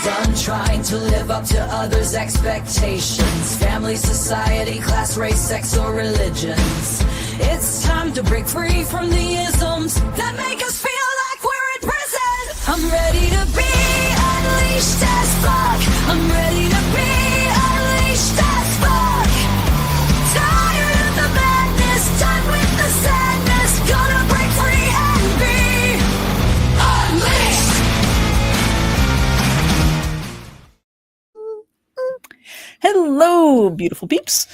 done trying to live up to others' expectations. Family, society, class, race, sex, or religions. It's time to break free from the isms that make us feel like we're in prison. I'm ready to be unleashed as fuck. I'm ready to be unleashed as fuck. Tired of the madness, done with the sadness. Gonna break free and be unleashed. Hello, beautiful peeps.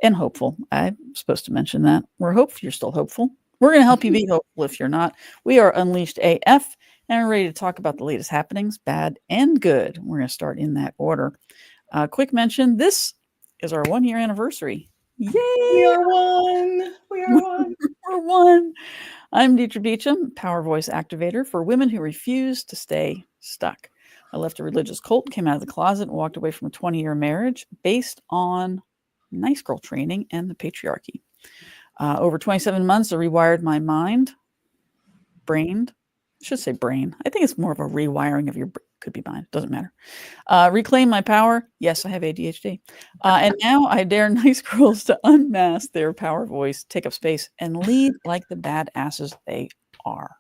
And hopeful. I'm supposed to mention that. We're hopeful. You're still hopeful. We're going to help you be hopeful if you're not. We are Unleashed AF, and we're ready to talk about the latest happenings, bad and good. We're going to start in that order. Quick mention, this is our 1-year anniversary. Yay! We are one. We are one. We're one. I'm Deidre Beecham, Power Voice Activator for women who refuse to stay stuck. I left a religious cult, came out of the closet, and walked away from a 20-year marriage based on nice girl training and the patriarchy. Over 27 months, I rewired my mind, brain. I should say brain. I think it's more of a rewiring of your, could be mind, doesn't matter. Reclaim my power. Yes, I have ADHD. And now I dare nice girls to unmask their power voice, take up space, and lead like the badasses they are.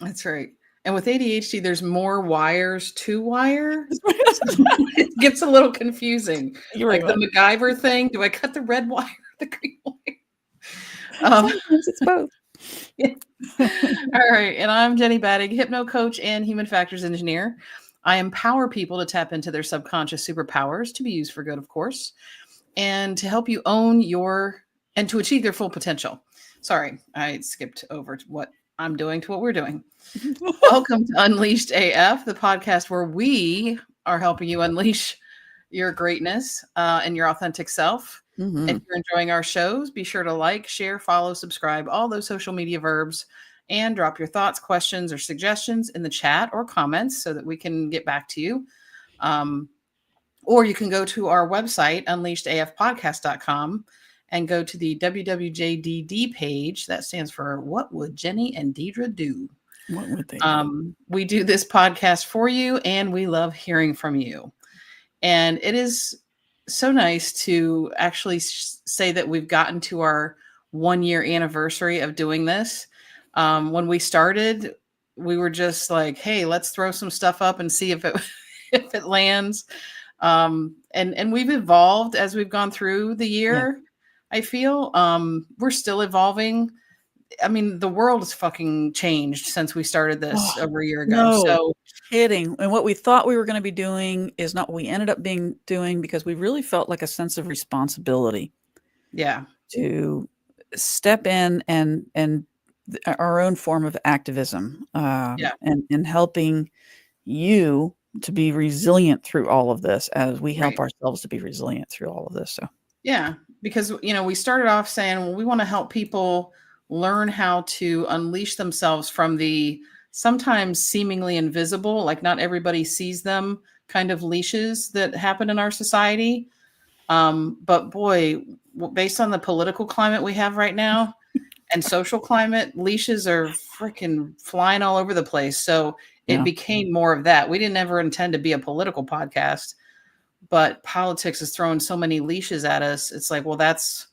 That's right. And with ADHD, there's more wires to wire. It gets a little confusing. You're like right. the MacGyver thing. Do I cut the red wire or the green wire? Sometimes it's both. Yeah. All right. And I'm Jenny Battig, hypno coach and human factors engineer. I empower people to tap into their subconscious superpowers to be used for good, of course, and to help you own and to achieve their full potential. Sorry, I skipped over to what I'm doing to what we're doing. Welcome to Unleashed AF, the podcast where we are helping you unleash your greatness and your authentic self. Mm-hmm. If you're enjoying our shows, be sure to like, share, follow, subscribe, all those social media verbs, and drop your thoughts, questions, or suggestions in the chat or comments so that we can get back to you. Or you can go to our website, unleashedafpodcast.com, and go to the WWJDD page. That stands for What Would Jenny and Deidre Do? What would they do? We do this podcast for you, and we love hearing from you. And it is so nice to actually say that we've gotten to our 1-year anniversary of doing this. When we started, we were just like, hey, let's throw some stuff up and see if it lands. And we've evolved as we've gone through the year. Yeah. I feel we're still evolving. I mean, the world has fucking changed since we started this over a year ago. No, so kidding. And what we thought we were going to be doing is not what we ended up doing because we really felt like a sense of responsibility. Yeah. To step in and our own form of activism and helping you to be resilient through all of this as we help ourselves to be resilient through all of this. So, yeah, because, we started off saying, well, we want to help people learn how to unleash themselves from the sometimes seemingly invisible, like not everybody sees them kind of leashes that happen in our society. But boy, based on the political climate we have right now and social climate, leashes are freaking flying all over the place. So it became more of that. We didn't ever intend to be a political podcast, but politics is throwing so many leashes at us. It's like, well, that's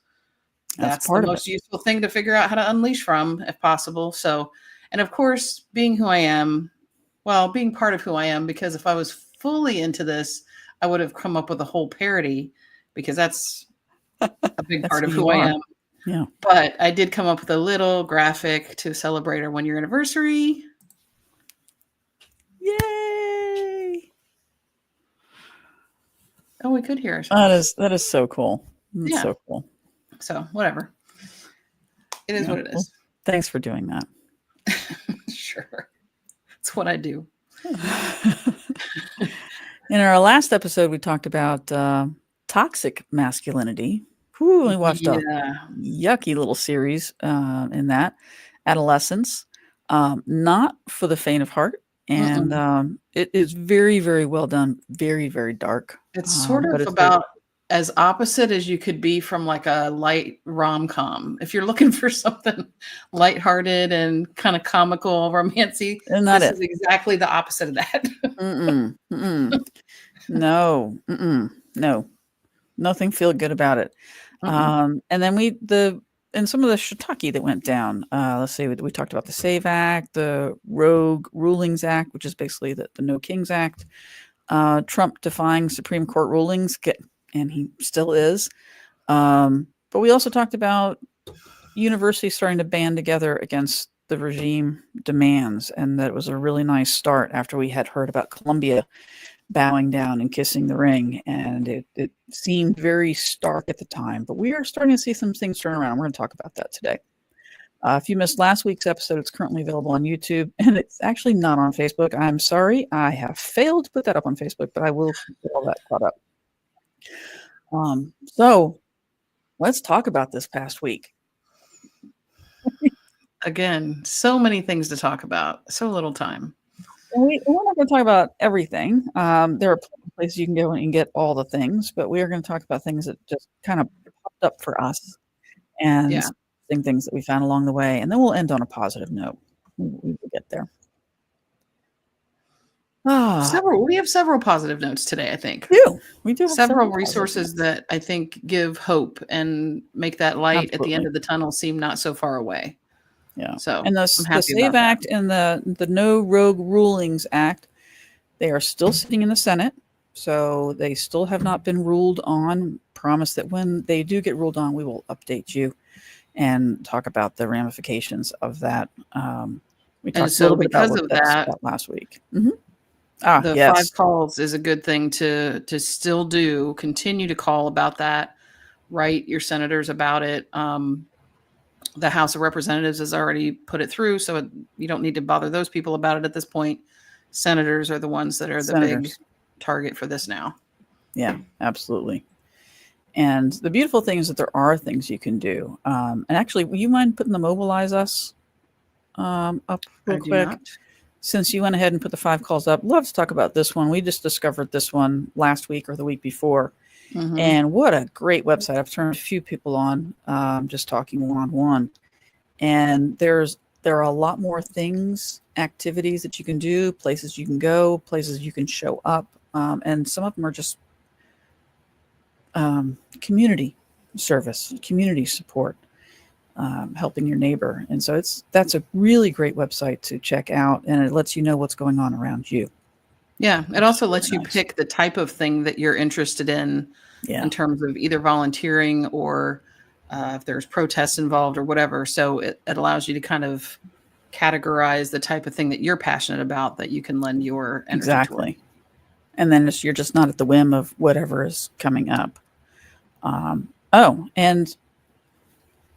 the most useful thing to figure out how to unleash from, if possible. So, and of course, being who I am, being part of who I am, because if I was fully into this, I would have come up with a whole parody, because that's a big part of who I am. Yeah. But I did come up with a little graphic to celebrate our 1-year anniversary. Yay! Oh, we could hear ourselves. That is so cool. That's so cool. So whatever. It is what it is. Thanks for doing that. Sure. It's what I do. In our last episode, we talked about toxic masculinity. We watched a yucky little series in that. Adolescence. Not for the faint of heart. And it is very, very well done. Very, very dark. It's sort of about as opposite as you could be from like a light rom-com. If you're looking for something lighthearted and kind of comical, romancy, Isn't that this it? is exactly the opposite of that. Mm-mm, mm-mm. No, mm-mm, no, nothing feel good about it. Mm-mm. And then and some of the shiitake that went down. Let's see, we talked about the Save Act, the Rogue Rulings Act, which is basically the No Kings Act. Trump defying Supreme Court rulings, and he still is. But we also talked about universities starting to band together against the regime demands, and that was a really nice start after we had heard about Colombia bowing down and kissing the ring, and it seemed very stark at the time. But we are starting to see some things turn around. We're going to talk about that today. If you missed last week's episode, it's currently available on YouTube, and it's actually not on Facebook. I'm sorry. I have failed to put that up on Facebook, but I will get all that caught up. So let's talk about this past week. Again, so many things to talk about, so little time. We're not going to talk about everything. There are places you can go and get all the things, but we are going to talk about things that just kind of popped up for us and Yeah. things that we found along the way. And then we'll end on a positive note. We will get there. We have several positive notes today, I think. We do have several resources that I think give hope and make that light at the end of the tunnel seem not so far away. Yeah. So and the Save Act and the No Rogue Rulings Act, they are still sitting in the Senate. So they still have not been ruled on. Promise that when they do get ruled on, we will update you and talk about the ramifications of that. We talked a little bit about that last week. Mm-hmm. The 5 calls is a good thing to still do. Continue to call about that. Write your senators about it. The House of Representatives has already put it through, so you don't need to bother those people about it at this point. Senators are the ones that are the big target for this now. Yeah, absolutely. And the beautiful thing is that there are things you can do. And actually, will you mind putting the Mobilize Us up real quick? Since you went ahead and put the 5 calls up, let's talk about this one. We just discovered this one last week or the week before. Mm-hmm. And what a great website. I've turned a few people on, just talking one-on-one. And there are a lot more things, activities that you can do, places you can go, places you can show up. And some of them are just community service, community support, helping your neighbor. And so that's a really great website to check out, and it lets you know what's going on around you. Yeah, it also lets you pick the type of thing that you're interested in terms of either volunteering or if there's protests involved or whatever. So it allows you to kind of categorize the type of thing that you're passionate about that you can lend your energy toward. And then you're just not at the whim of whatever is coming up. And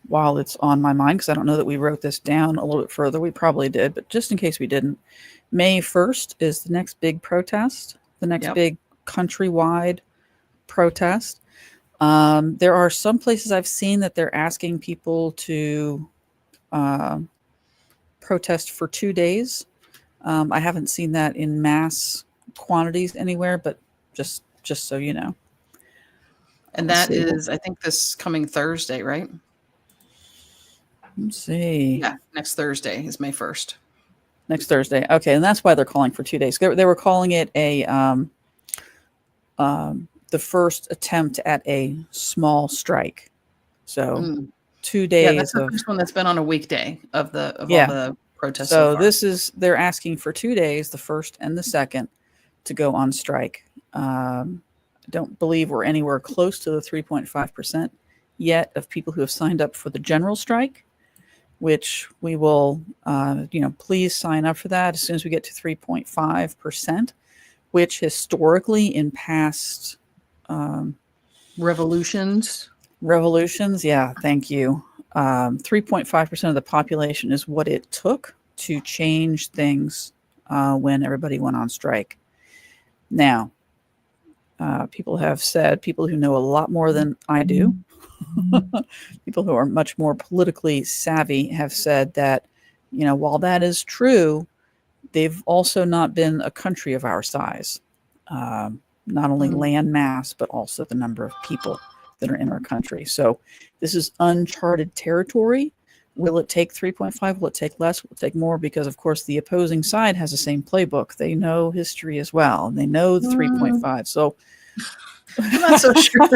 while it's on my mind, because I don't know that we wrote this down a little bit further, we probably did, but just in case we didn't, May 1st is the next big protest, the next big countrywide protest. There are some places I've seen that they're asking people to protest for 2 days. I haven't seen that in mass quantities anywhere, but just so you know. And that is, I think, this coming Thursday, right? Let's see. Yeah, next Thursday is May 1st. Next Thursday. Okay, and that's why they're calling for 2 days. They were calling it the first attempt at a small strike. So 2 days. Yeah, that's the first one that's been on a weekday of all the protests. So they're asking for 2 days, the first and the second, to go on strike. I don't believe we're anywhere close to the 3.5% yet of people who have signed up for the general strike, which we will, please sign up for that as soon as we get to 3.5%, which historically in past revolutions. Yeah, thank you. 3.5% of the population is what it took to change things when everybody went on strike. Now, people have said, people who know a lot more than I do, people who are much more politically savvy have said that, while that is true, they've also not been a country of our size. not only land mass, but also the number of people that are in our country. So this is uncharted territory. Will it take 3.5? Will it take less? Will it take more? Because, of course, the opposing side has the same playbook. They know history as well. And they know the 3.5. So I'm not so sure.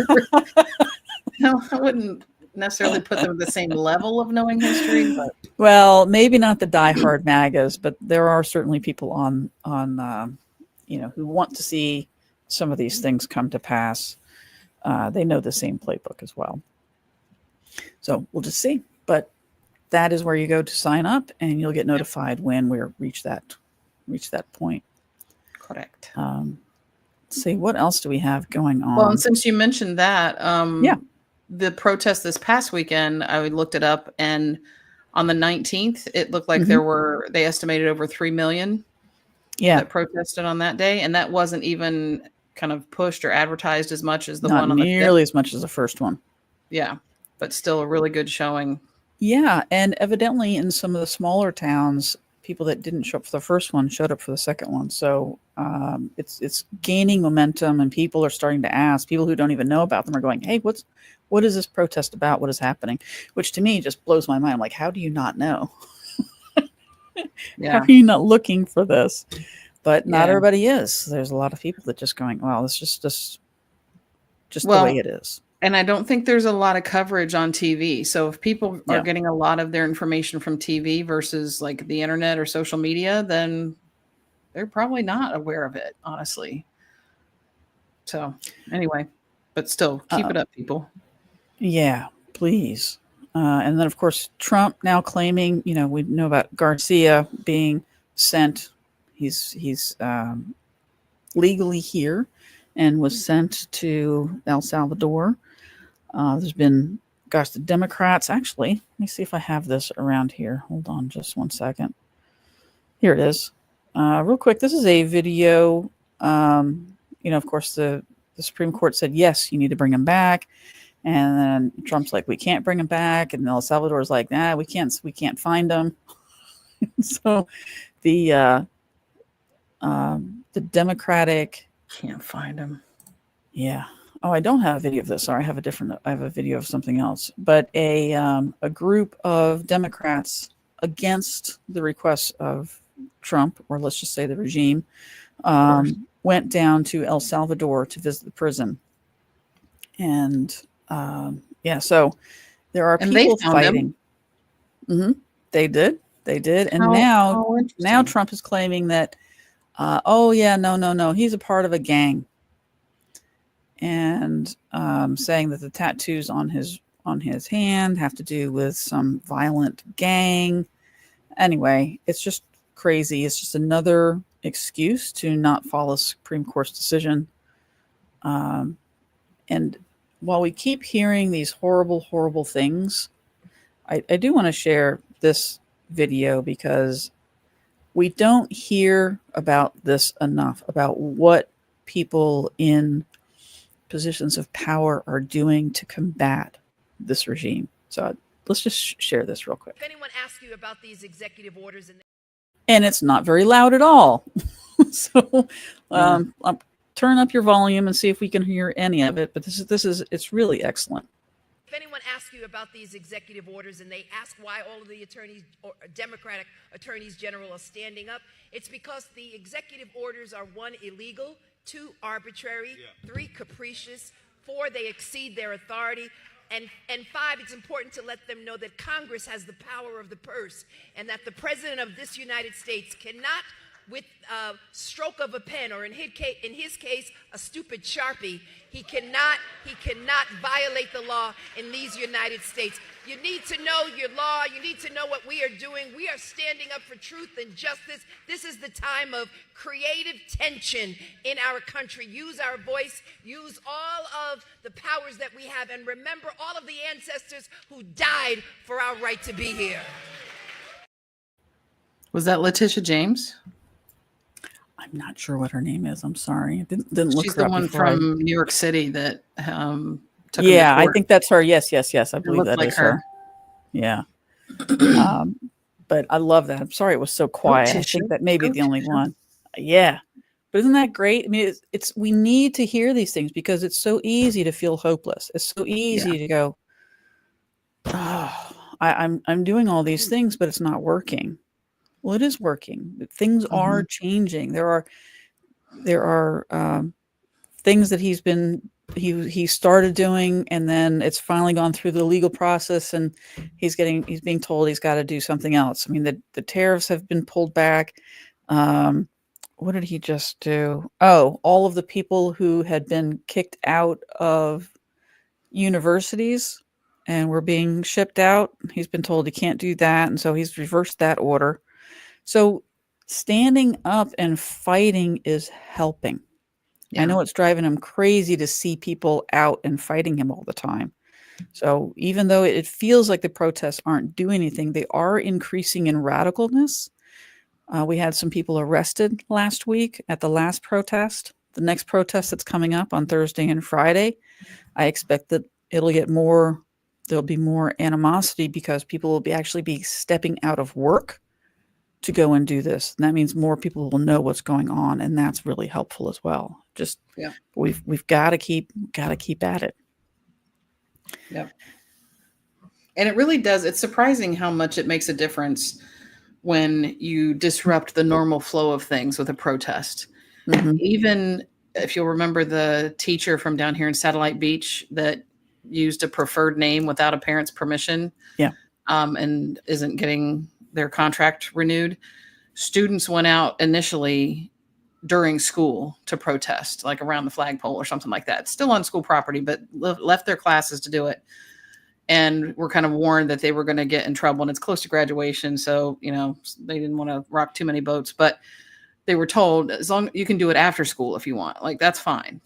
No, I wouldn't necessarily put them at the same level of knowing history. But. Well, maybe not the diehard MAGAs, but there are certainly people on who want to see some of these things come to pass. They know the same playbook as well. So we'll just see. But that is where you go to sign up, and you'll get notified when we reach that point. Correct. Let's see, what else do we have going on? Well, and since you mentioned that, the protest this past weekend, I looked it up, and on the 19th, it looked like they estimated over 3 million that protested on that day, and that wasn't even kind of pushed or advertised as much as the one on the 5th. Nearly as much as the first one. Yeah, but still a really good showing. Yeah, and evidently in some of the smaller towns, people that didn't show up for the first one showed up for the second one. So it's gaining momentum, and people are starting to ask. People who don't even know about them are going, "Hey, what is this protest about? What is happening?" Which to me just blows my mind. I'm like, how do you not know? How are you not looking for this? But not everybody is. There's a lot of people that just going, "Well, it's just the way it is." And I don't think there's a lot of coverage on TV. So if people are getting a lot of their information from TV versus like the internet or social media, then they're probably not aware of it, honestly. So anyway, but still keep it up, people. Yeah, please. And then, of course, Trump now claiming, we know about Garcia being sent. He's legally here and was sent to El Salvador. There's been, the Democrats, actually, let me see if I have this around here. Hold on just one second. Here it is. Real quick, this is a video. Of course, the Supreme Court said, yes, you need to bring him back. And then Trump's like, we can't bring him back. And El Salvador's like, nah, we can't find him. So the Democratic can't find him. Yeah. Oh, I don't have a video of this. Sorry, I have a video of something else. But a group of Democrats against the requests of Trump, or let's just say the regime, went down to El Salvador to visit the prison. And so there are people fighting. They did. And now Trump is claiming that, no, he's a part of a gang. And saying that the tattoos on his hand have to do with some violent gang. Anyway, it's just crazy. It's just another excuse to not follow Supreme Court's decision. And while we keep hearing these horrible, horrible things, I do want to share this video because we don't hear about this enough, about what people in positions of power are doing to combat this regime. So let's just share this real quick. If anyone asks you about these executive orders, and it's not very loud at all. So turn up your volume and see if we can hear any of it. But it's really excellent. If anyone asks you about these executive orders and they ask why all of the attorneys, or Democratic attorneys general, are standing up, it's because the executive orders are 1, illegal, 2, arbitrary, 3, capricious, 4, they exceed their authority, and 5, it's important to let them know that Congress has the power of the purse, and that the President of this United States cannot, with a stroke of a pen, or in his case, a stupid Sharpie, he cannot violate the law in these United States. You need to know your law. You need to know what we are doing. We are standing up for truth and justice. This is the time of creative tension in our country. Use our voice. Use all of the powers that we have. And remember all of the ancestors who died for our right to be here. Was that Letitia James? I'm not sure what her name is. I'm sorry. I didn't look She's her the up one from New York City that took yeah, I think that's her. Yes. I believe that like is her. Yeah. But I love that. I'm sorry it was so quiet. I think that may be the only one. Yeah. But isn't that great? I mean, it's we need to hear these things because it's so easy to feel hopeless. It's so easy to go, oh, I'm doing all these things, but it's not working. Well, it is working. Things are changing. There are things that he started doing, and then it's finally gone through the legal process, and he's being told he's got to do something else. I mean, the tariffs have been pulled back. What did he just do? Oh, all of the people who had been kicked out of universities and were being shipped out, he's been told he can't do that, and so he's reversed that order. So standing up and fighting is helping. I know it's driving him crazy to see people out and fighting him all the time. So even though it feels like the protests aren't doing anything, they are increasing in radicalness. We had some people arrested last week at the last protest. The next protest that's coming up on Thursday and Friday, I expect that there'll be more animosity because people will actually be stepping out of work to go and do this. And that means more people will know what's going on, and that's really helpful as well. Just we've got to keep at it. Yep. And it really does. It's surprising how much it makes a difference when you disrupt the normal flow of things with a protest. Even if you'll remember the teacher from down here in Satellite Beach that used a preferred name without a parent's permission, and isn't getting their contract renewed. Students went out initially during school to protest, like around the flagpole or something like that. Still on school property, but left their classes to do it. And were kind of warned that they were going to get in trouble, and it's close to graduation. So, they didn't want to rock too many boats, but they were told as long you can do it after school if you want, like, that's fine.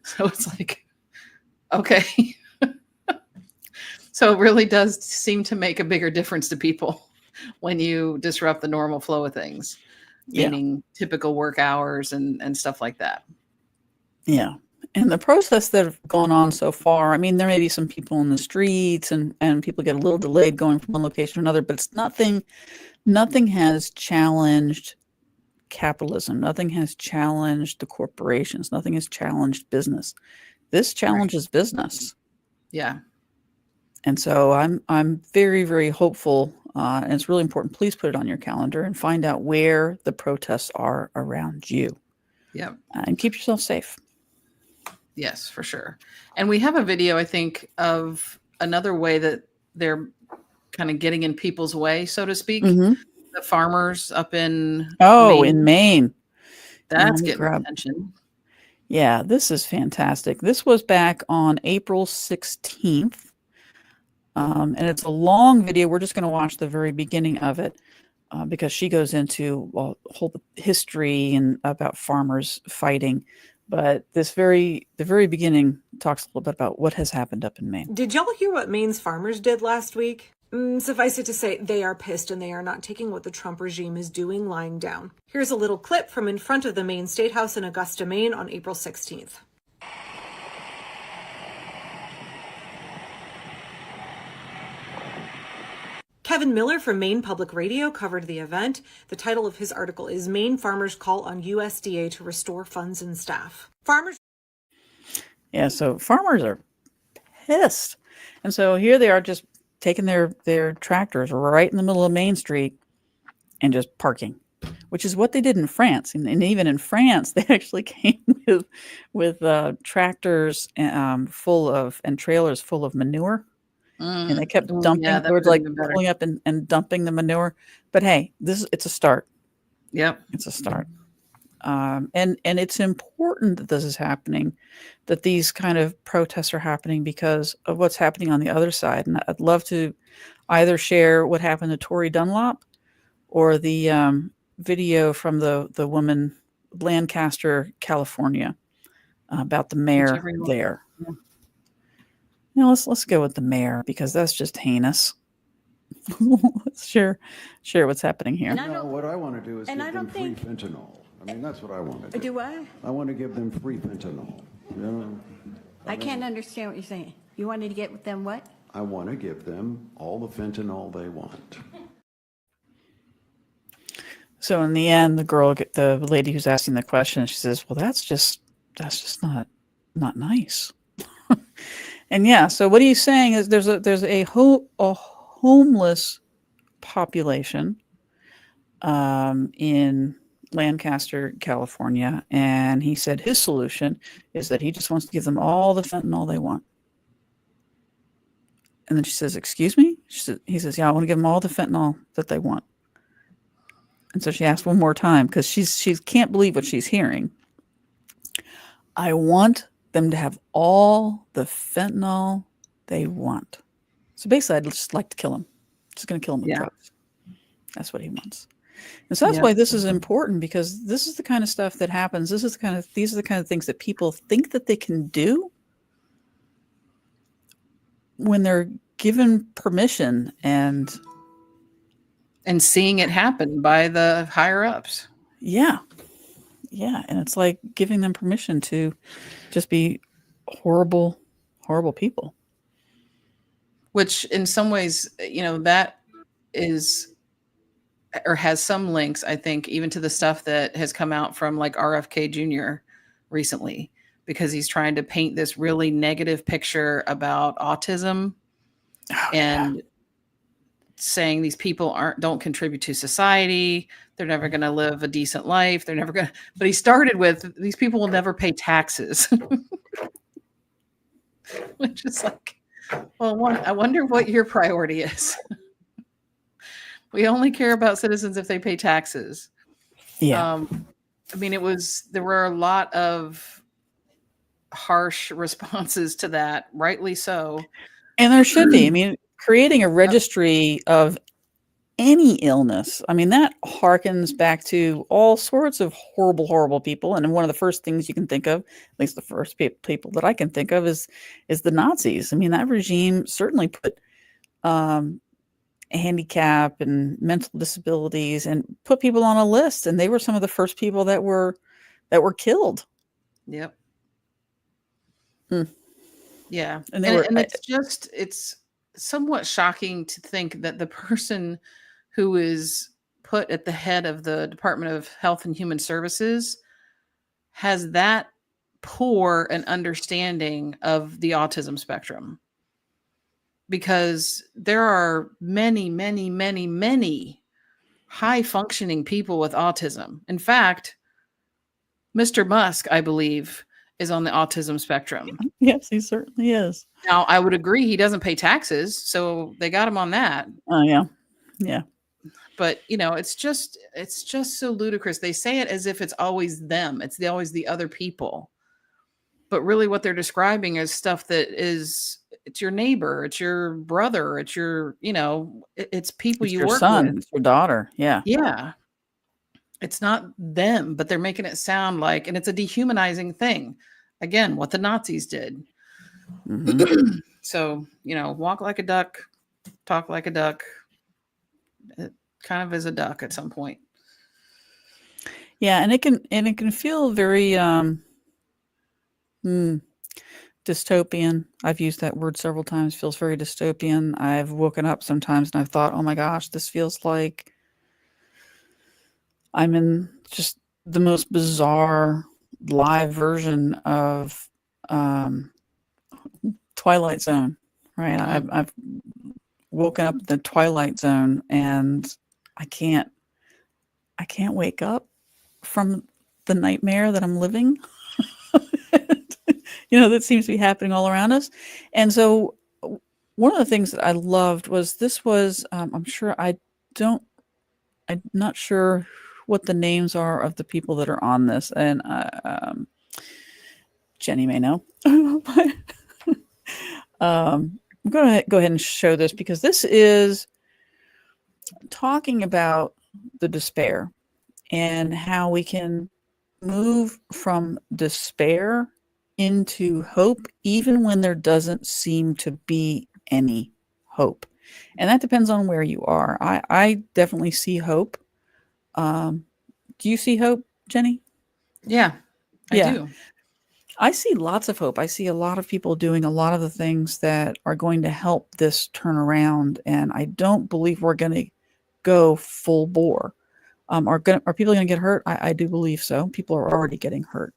So it's like, okay. So it really does seem to make a bigger difference to people when you disrupt the normal flow of things, meaning typical work hours and stuff like that. Yeah. And the protests that have gone on so far, I mean, there may be some people in the streets and people get a little delayed going from one location to another, but it's nothing has challenged capitalism. Nothing has challenged the corporations. Nothing has challenged business. This challenges business. Yeah. And so I'm very, very hopeful, and it's really important. Please put it on your calendar and find out where the protests are around you. Yeah. And keep yourself safe. Yes, for sure. And we have a video, I think, of another way that they're kind of getting in people's way, so to speak. The farmers up in Maine. That's getting attention. Yeah, this is fantastic. This was back on April 16th. And it's a long video. We're just going to watch the very beginning of it because she goes into whole history and about farmers fighting. But the very beginning talks a little bit about what has happened up in Maine. Did y'all hear what Maine's farmers did last week? Suffice it to say, they are pissed and they are not taking what the Trump regime is doing lying down. Here's a little clip from in front of the Maine State House in Augusta, Maine on April 16th. Kevin Miller from Maine Public Radio covered the event. The title of his article is Maine Farmers Call on USDA to Restore Funds and Staff. So farmers are pissed. And so here they are just taking their tractors right in the middle of Main Street and just parking, which is what they did in France. And even in France, they actually came with tractors full of and trailers full of manure. And they kept dumping, pulling up and dumping the manure. But hey, it's a start. Yep. It's a start. And it's important that this is happening, that these kind of protests are happening because of what's happening on the other side. And I'd love to either share what happened to Tori Dunlop or the video from the woman, Lancaster, California, about the mayor there. Yeah. Let's go with the mayor because that's just heinous. Let's share what's happening here. What I want to do is give them free fentanyl. I mean, that's what I want to do. Do what? I want to give them free fentanyl. I can't understand what you're saying. You wanted to get them what? I want to give them all the fentanyl they want. So in the end, the lady who's asking the question, she says, "Well, that's just not nice." And yeah, so what he's saying is there's a homeless population in Lancaster, California, and he said his solution is that he just wants to give them all the fentanyl they want. And then she says, "Excuse me?" He says, "Yeah, I want to give them all the fentanyl that they want." And so she asked one more time because she can't believe what she's hearing. "I want them to have all the fentanyl they want." So basically, I'd just like to kill him. Just going to kill him with drugs. That's what he wants. And so that's why this is important, because this is the kind of stuff that happens. These are the kind of things that people think that they can do when they're given permission and seeing it happen by the higher ups. Yeah. And it's like giving them permission to just be horrible, horrible people. Which in some ways, that is, or has some links, I think, even to the stuff that has come out from like RFK Jr. recently, because he's trying to paint this really negative picture about autism and saying these people don't contribute to society. They're never going to live a decent life. They're never going to, but he started with, these people will never pay taxes. Which is like, well, I wonder what your priority is. We only care about citizens if they pay taxes. Yeah. I mean, there were a lot of harsh responses to that, rightly so. And there should be. I mean, creating a registry of any illness, I mean, that harkens back to all sorts of horrible, horrible people. And one of the first things you can think of, at least the first people that I can think of, is the Nazis. I mean, that regime certainly put handicap and mental disabilities and put people on a list, and they were some of the first people that were killed. Yep. Mm. Yeah. And it's somewhat shocking to think that the person who is put at the head of the Department of Health and Human Services has that poor an understanding of the autism spectrum. Because there are many, many, many, many high functioning people with autism. In fact, Mr. Musk, I believe, is on the autism spectrum. Yes, he certainly is. Now, I would agree he doesn't pay taxes, so they got him on that. Oh, yeah. Yeah. But, it's just so ludicrous. They say it as if it's always them. It's always the other people. But really what they're describing is stuff that it's your neighbor, it's your brother, it's your, it's people it's you your work son, with. it's your daughter. Yeah. Yeah. It's not them, but they're making it sound like, and it's a dehumanizing thing. Again, what the Nazis did. Mm-hmm. So, walk like a duck, talk like a duck. It kind of is a duck at some point. Yeah. And it can feel very, dystopian. I've used that word several times. Feels very dystopian. I've woken up sometimes and I've thought, oh my gosh, this feels like I'm in just the most bizarre live version of Twilight Zone, right? Mm-hmm. I've woken up in the Twilight Zone and I can't wake up from the nightmare that I'm living. That seems to be happening all around us. And so one of the things that I loved was I'm not sure what the names are of the people that are on this. And Jenny may know. But, I'm going to go ahead and show this because this is talking about the despair and how we can move from despair into hope, even when there doesn't seem to be any hope. And that depends on where you are. I definitely see hope. Do you see hope, Jenny? Yeah, I do. I see lots of hope. I see a lot of people doing a lot of the things that are going to help this turn around. And I don't believe we're going to go full bore. Are people going to get hurt? I do believe so. People are already getting hurt.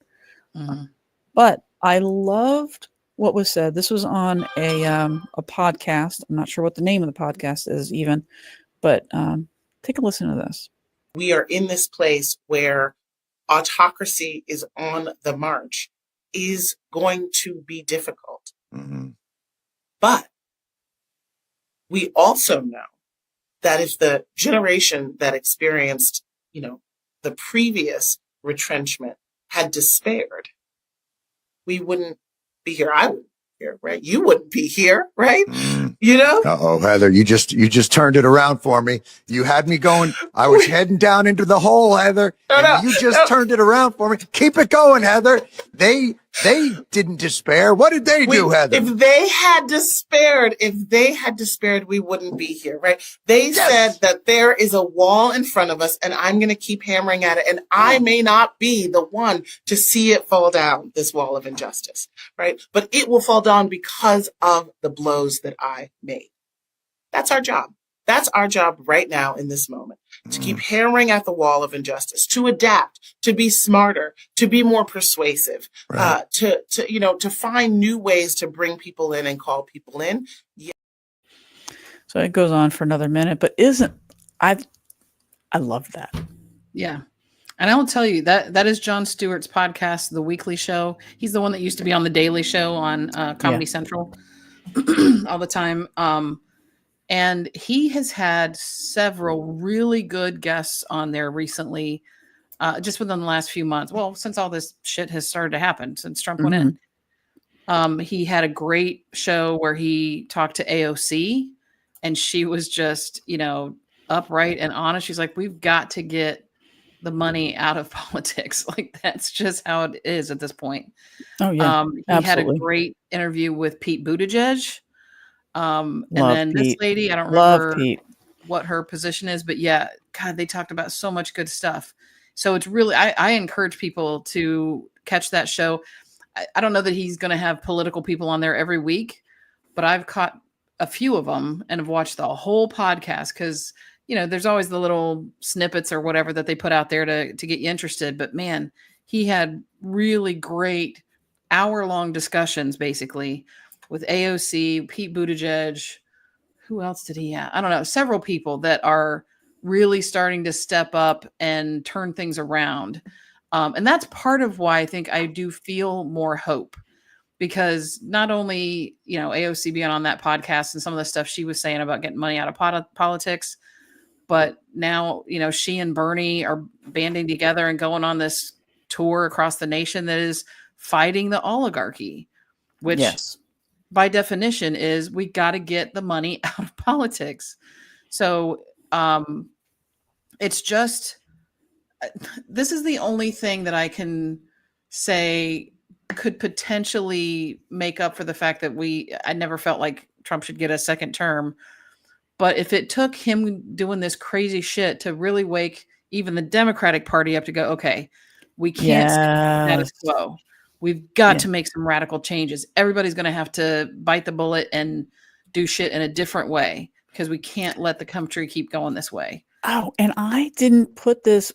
Mhm. But I loved what was said. This was on a podcast. I'm not sure what the name of the podcast is even, but take a listen to this. We are in this place where autocracy is on the march, is going to be difficult. But we also know that if the generation that experienced, the previous retrenchment had despaired, we wouldn't be here. I wouldn't be here, right? You wouldn't be here, right? Uh-oh, Heather, you just turned it around for me. You had me going. I was heading down into the hole, Heather. You just turned it around for me. Keep it going, Heather. They didn't despair. What did they do, Heather? If they had despaired, we wouldn't be here, right? They said that there is a wall in front of us and I'm going to keep hammering at it. And I may not be the one to see it fall down, this wall of injustice, right? But it will fall down because of the blows that I made. That's our job. That's our job right now in this moment, to keep hammering at the wall of injustice, to adapt, to be smarter, to be more persuasive, Right. to find new ways to bring people in and call people in. Yeah. So it goes on for another minute, but I love that. Yeah. And I will tell you that is Jon Stewart's podcast, The Weekly Show. He's the one that used to be on The Daily Show on Comedy Central all the time. And he has had several really good guests on there recently, just within the last few months. Well, since all this shit has started to happen, since Trump went in. He had a great show where he talked to AOC, and she was just, upright and honest. She's like, we've got to get the money out of politics. Like, that's just how it is at this point. Oh, yeah. He had a great interview with Pete Buttigieg. And then this lady, I don't remember what her position is, but yeah, God, they talked about so much good stuff. So it's really, I encourage people to catch that show. I don't know that he's going to have political people on there every week, but I've caught a few of them and have watched the whole podcast because, there's always the little snippets or whatever that they put out there to get you interested. But man, he had really great hour-long discussions basically with AOC, Pete Buttigieg. Who else did he have? I don't know. Several people that are really starting to step up and turn things around. And that's part of why I think I do feel more hope, because not only, AOC being on that podcast and some of the stuff she was saying about getting money out of politics, but now, she and Bernie are banding together and going on this tour across the nation that is fighting the oligarchy, which by definition is we got to get the money out of politics. So it's just, this is the only thing that I can say could potentially make up for the fact that I never felt like Trump should get a second term. But if it took him doing this crazy shit to really wake even the Democratic Party up to go, okay, we can't stay status quo. We've got to make some radical changes. Everybody's going to have to bite the bullet and do shit in a different way, because we can't let the country keep going this way. Oh, and we didn't put this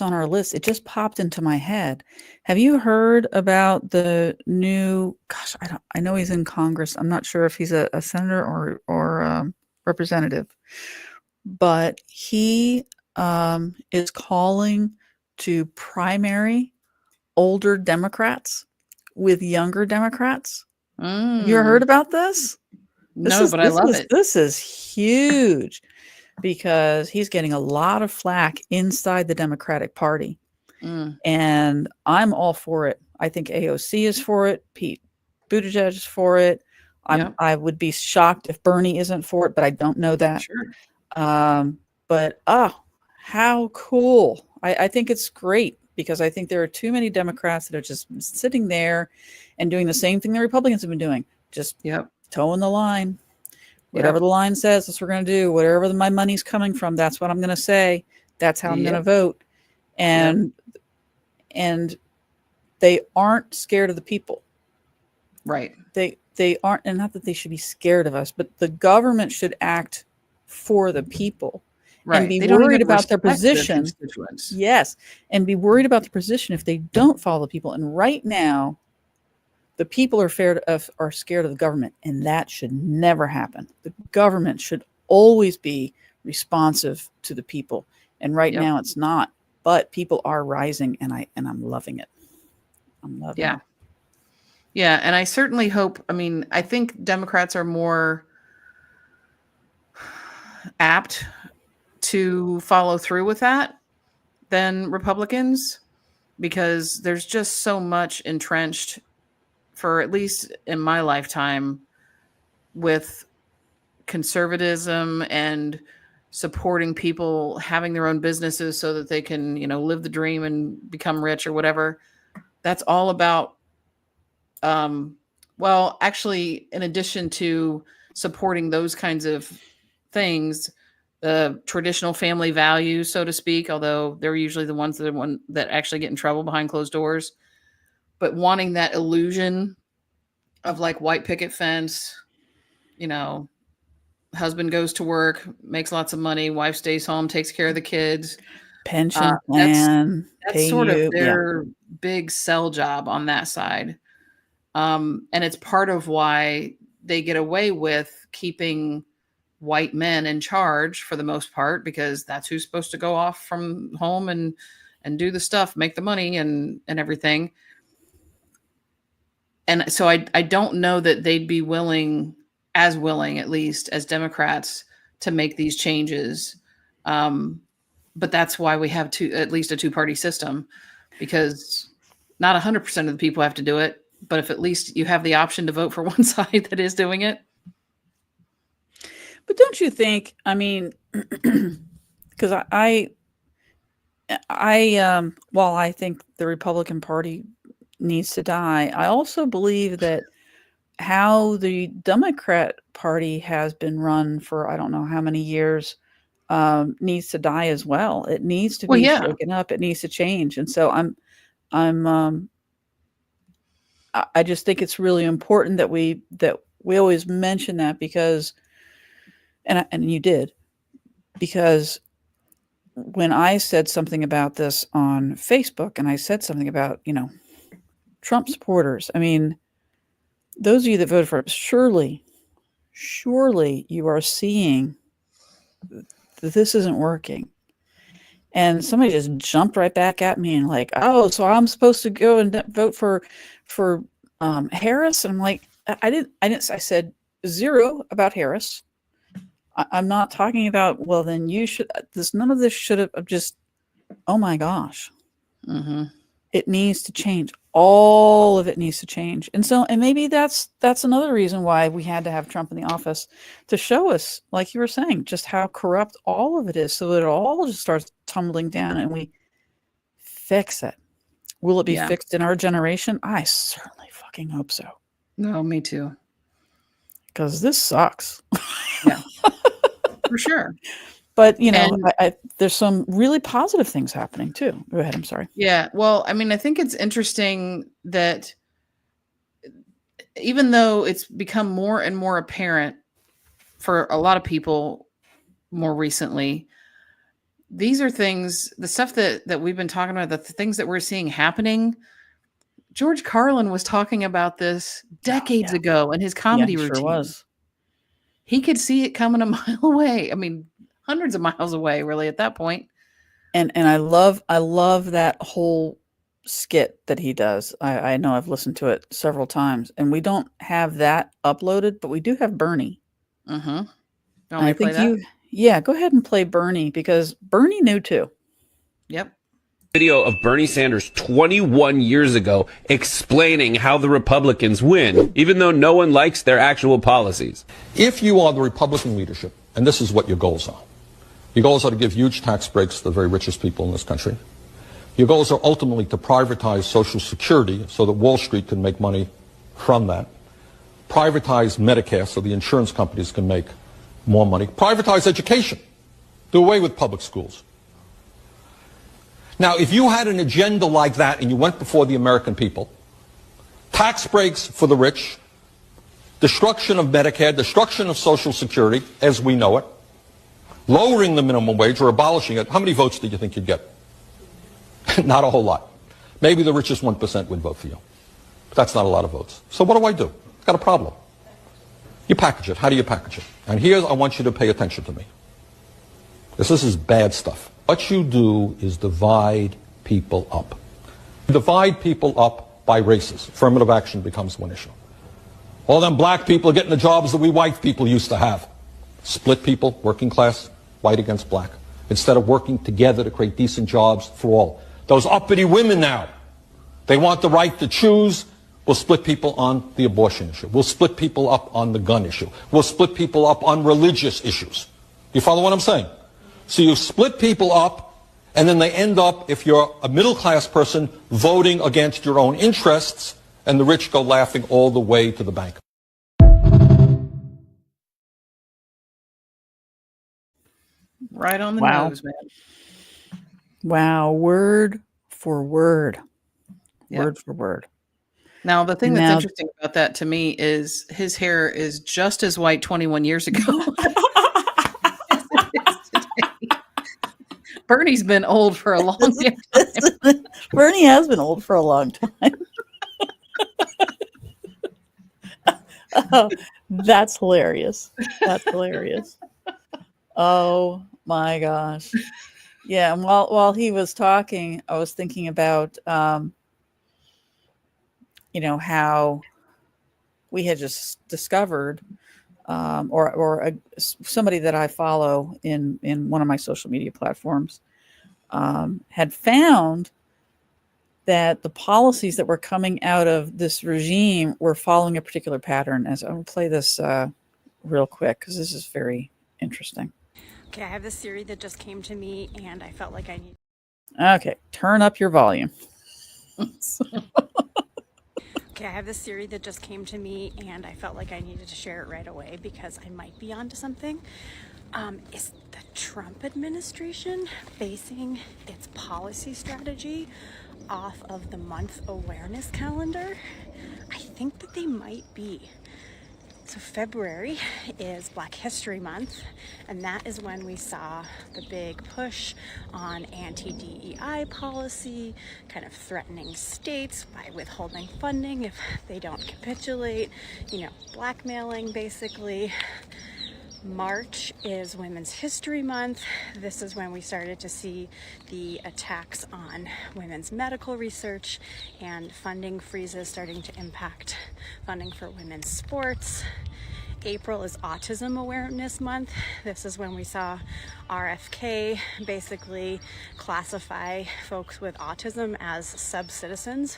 on our list. It just popped into my head. Have you heard about the new, I know he's in Congress. I'm not sure if he's a senator or representative, but he is calling to primary older Democrats with younger Democrats. Have you heard about this? But I love it. This is huge, because he's getting a lot of flack inside the Democratic Party. And I'm all for it. I think AOC is for it. Pete Buttigieg is for it. I would be shocked if Bernie isn't for it, but I don't know that. Sure. But how cool. I think it's great, because I think there are too many Democrats that are just sitting there and doing the same thing the Republicans have been doing. Just toeing the line. Whatever the line says, that's what we're going to do. Wherever my money's coming from, that's what I'm going to say. That's how I'm going to vote. And they aren't scared of the people. Right. They aren't, and not that they should be scared of us, but the government should act for the people Right. and be They don't worried even about their respect their position. constituents. Yes, and be worried about the position if they don't follow the people. And right now, the people are scared of the government, and that should never happen. The government should always be responsive to the people, and right Yep. now it's not. But people are rising, and I'm loving it. I'm loving Yeah. it. Yeah, and I certainly hope, I mean, I think Democrats are more apt to follow through with that than Republicans, because there's just so much entrenched, for at least in my lifetime, with conservatism and supporting people having their own businesses so that they can, live the dream and become rich or whatever. That's all about, well, actually, in addition to supporting those kinds of things, the traditional family values, so to speak, although they're usually the ones that actually get in trouble behind closed doors, but wanting that illusion of like white picket fence, husband goes to work, makes lots of money, wife stays home, takes care of the kids. Pension plan, That's pay sort of you. Yeah. their big sell job on that side. And it's part of why they get away with keeping white men in charge for the most part, because that's who's supposed to go off from home and do the stuff, make the money and everything. And so I don't know that they'd be willing, at least as Democrats, to make these changes. But that's why we have at least a two-party system, because not 100% of the people have to do it, but if at least you have the option to vote for one side that is doing it. But don't you think, I mean, because while I think the Republican Party needs to die, I also believe that how the Democrat Party has been run for I don't know how many years needs to die as well. It needs to be shaken up. It needs to change. And so I just think it's really important that we always mention that, because and you did, because when I said something about this on Facebook, and I said something about, Trump supporters, I mean, those of you that voted for him, surely you are seeing that this isn't working. And somebody just jumped right back at me and like, oh, so I'm supposed to go and vote for Harris? And I'm like, I said zero about Harris. I'm not talking about, well, then you should, none of this should have just, oh my gosh. Mm-hmm. It needs to change. All of it needs to change. And maybe that's another reason why we had to have Trump in the office, to show us, like you were saying, just how corrupt all of it is, so that it all just starts tumbling down and we fix it. Will it be fixed in our generation? I certainly fucking hope so. No, me too. Because this sucks. Yeah, for sure. But, there's some really positive things happening too. Go ahead. I'm sorry. Yeah. Well, I mean, I think it's interesting that even though it's become more and more apparent for a lot of people more recently, these are things, the stuff that we've been talking about, the things that we're seeing happening. George Carlin was talking about this decades ago in his comedy routine. Sure was. He could see it coming a mile away. I mean, hundreds of miles away, really, at that point. And I love that whole skit that he does. I know I've listened to it several times, and we don't have that uploaded, but we do have Bernie. Mm-hmm. I think go ahead and play Bernie, because Bernie knew too. Yep. Video of Bernie Sanders 21 years ago explaining how the Republicans win, even though no one likes their actual policies. If you are the Republican leadership, and this is what your goals are to give huge tax breaks to the very richest people in this country. Your goals are ultimately to privatize Social Security so that Wall Street can make money from that. Privatize Medicare so the insurance companies can make more money. Privatize education. Do away with public schools. Now, if you had an agenda like that and you went before the American people, tax breaks for the rich, destruction of Medicare, destruction of Social Security as we know it, lowering the minimum wage or abolishing it, how many votes do you think you'd get? Not a whole lot. Maybe the richest 1% would vote for you. But that's not a lot of votes. So what do? I've got a problem. You package it. How do you package it? And here I want you to pay attention to me. This is bad stuff. What you do is divide people up. You divide people up by races. Affirmative action becomes one issue. All them black people are getting the jobs that we white people used to have. Split people, working class, white against black, instead of working together to create decent jobs for all. Those uppity women now, they want the right to choose. We'll split people on the abortion issue. We'll split people up on the gun issue. We'll split people up on religious issues. You follow what I'm saying? So you split people up, and then they end up, if you're a middle-class person, voting against your own interests, and the rich go laughing all the way to the bank. Right on the Wow. nose, man. Wow. Word for word. Yeah. Word for word. Now, the thing that's Now- interesting about that to me is his hair is just as white 21 years ago. as it is today. Bernie's been old for a long time. Bernie has been old for a long time. Oh, that's hilarious. That's hilarious. Oh my gosh. Yeah, and while he was talking, I was thinking about how we had just discovered somebody that I follow in one of my social media platforms had found that the policies that were coming out of this regime were following a particular pattern. As I'll play this real quick because this is very interesting. Okay, I have this theory that just came to me and I felt like I need. Okay, turn up your volume. Okay, I have this theory that just came to me and I felt like I needed to share it right away because I might be onto something. Is the Trump administration basing its policy strategy off of the month awareness calendar? I think that they might be. So February is Black History Month, and that is when we saw the big push on anti-DEI policy, kind of threatening states by withholding funding if they don't capitulate, blackmailing basically. March is Women's History Month. This is when we started to see the attacks on women's medical research and funding freezes starting to impact funding for women's sports. April is Autism Awareness Month. This is when we saw RFK basically classify folks with autism as sub-citizens,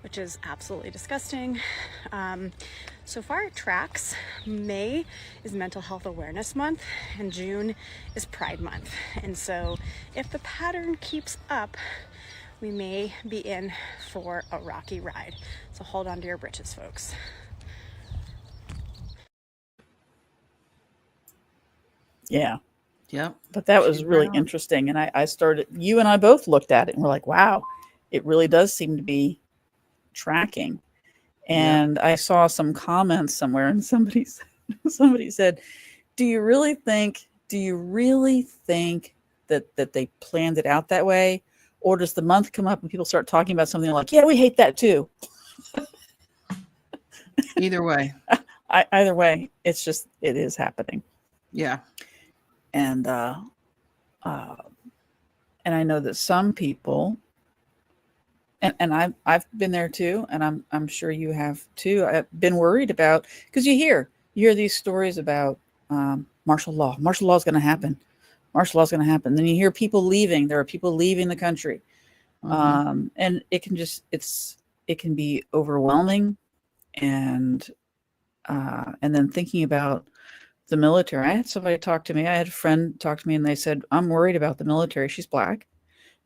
which is absolutely disgusting. So far it tracks. May is Mental Health Awareness Month and June is Pride Month. And so if the pattern keeps up, we may be in for a rocky ride. So hold on to your britches, folks. Yeah. Yep. But that was really interesting. And you and I both looked at it and we're like, wow, it really does seem to be tracking. And I saw some comments somewhere and somebody said, do you really think that they planned it out that way? Or does the month come up and people start talking about something like, yeah, we hate that too? Either way. Either way, it is happening. Yeah. And I know that some people, and I've been there too, and I'm sure you have too. I've been worried about, because you hear these stories about martial law. Martial law is going to happen. Martial law is going to happen. Then you hear people leaving. There are people leaving the country, and it can be overwhelming, and then thinking about the military. I had somebody talk to me. I had a friend talk to me, and they said, "I'm worried about the military." She's Black.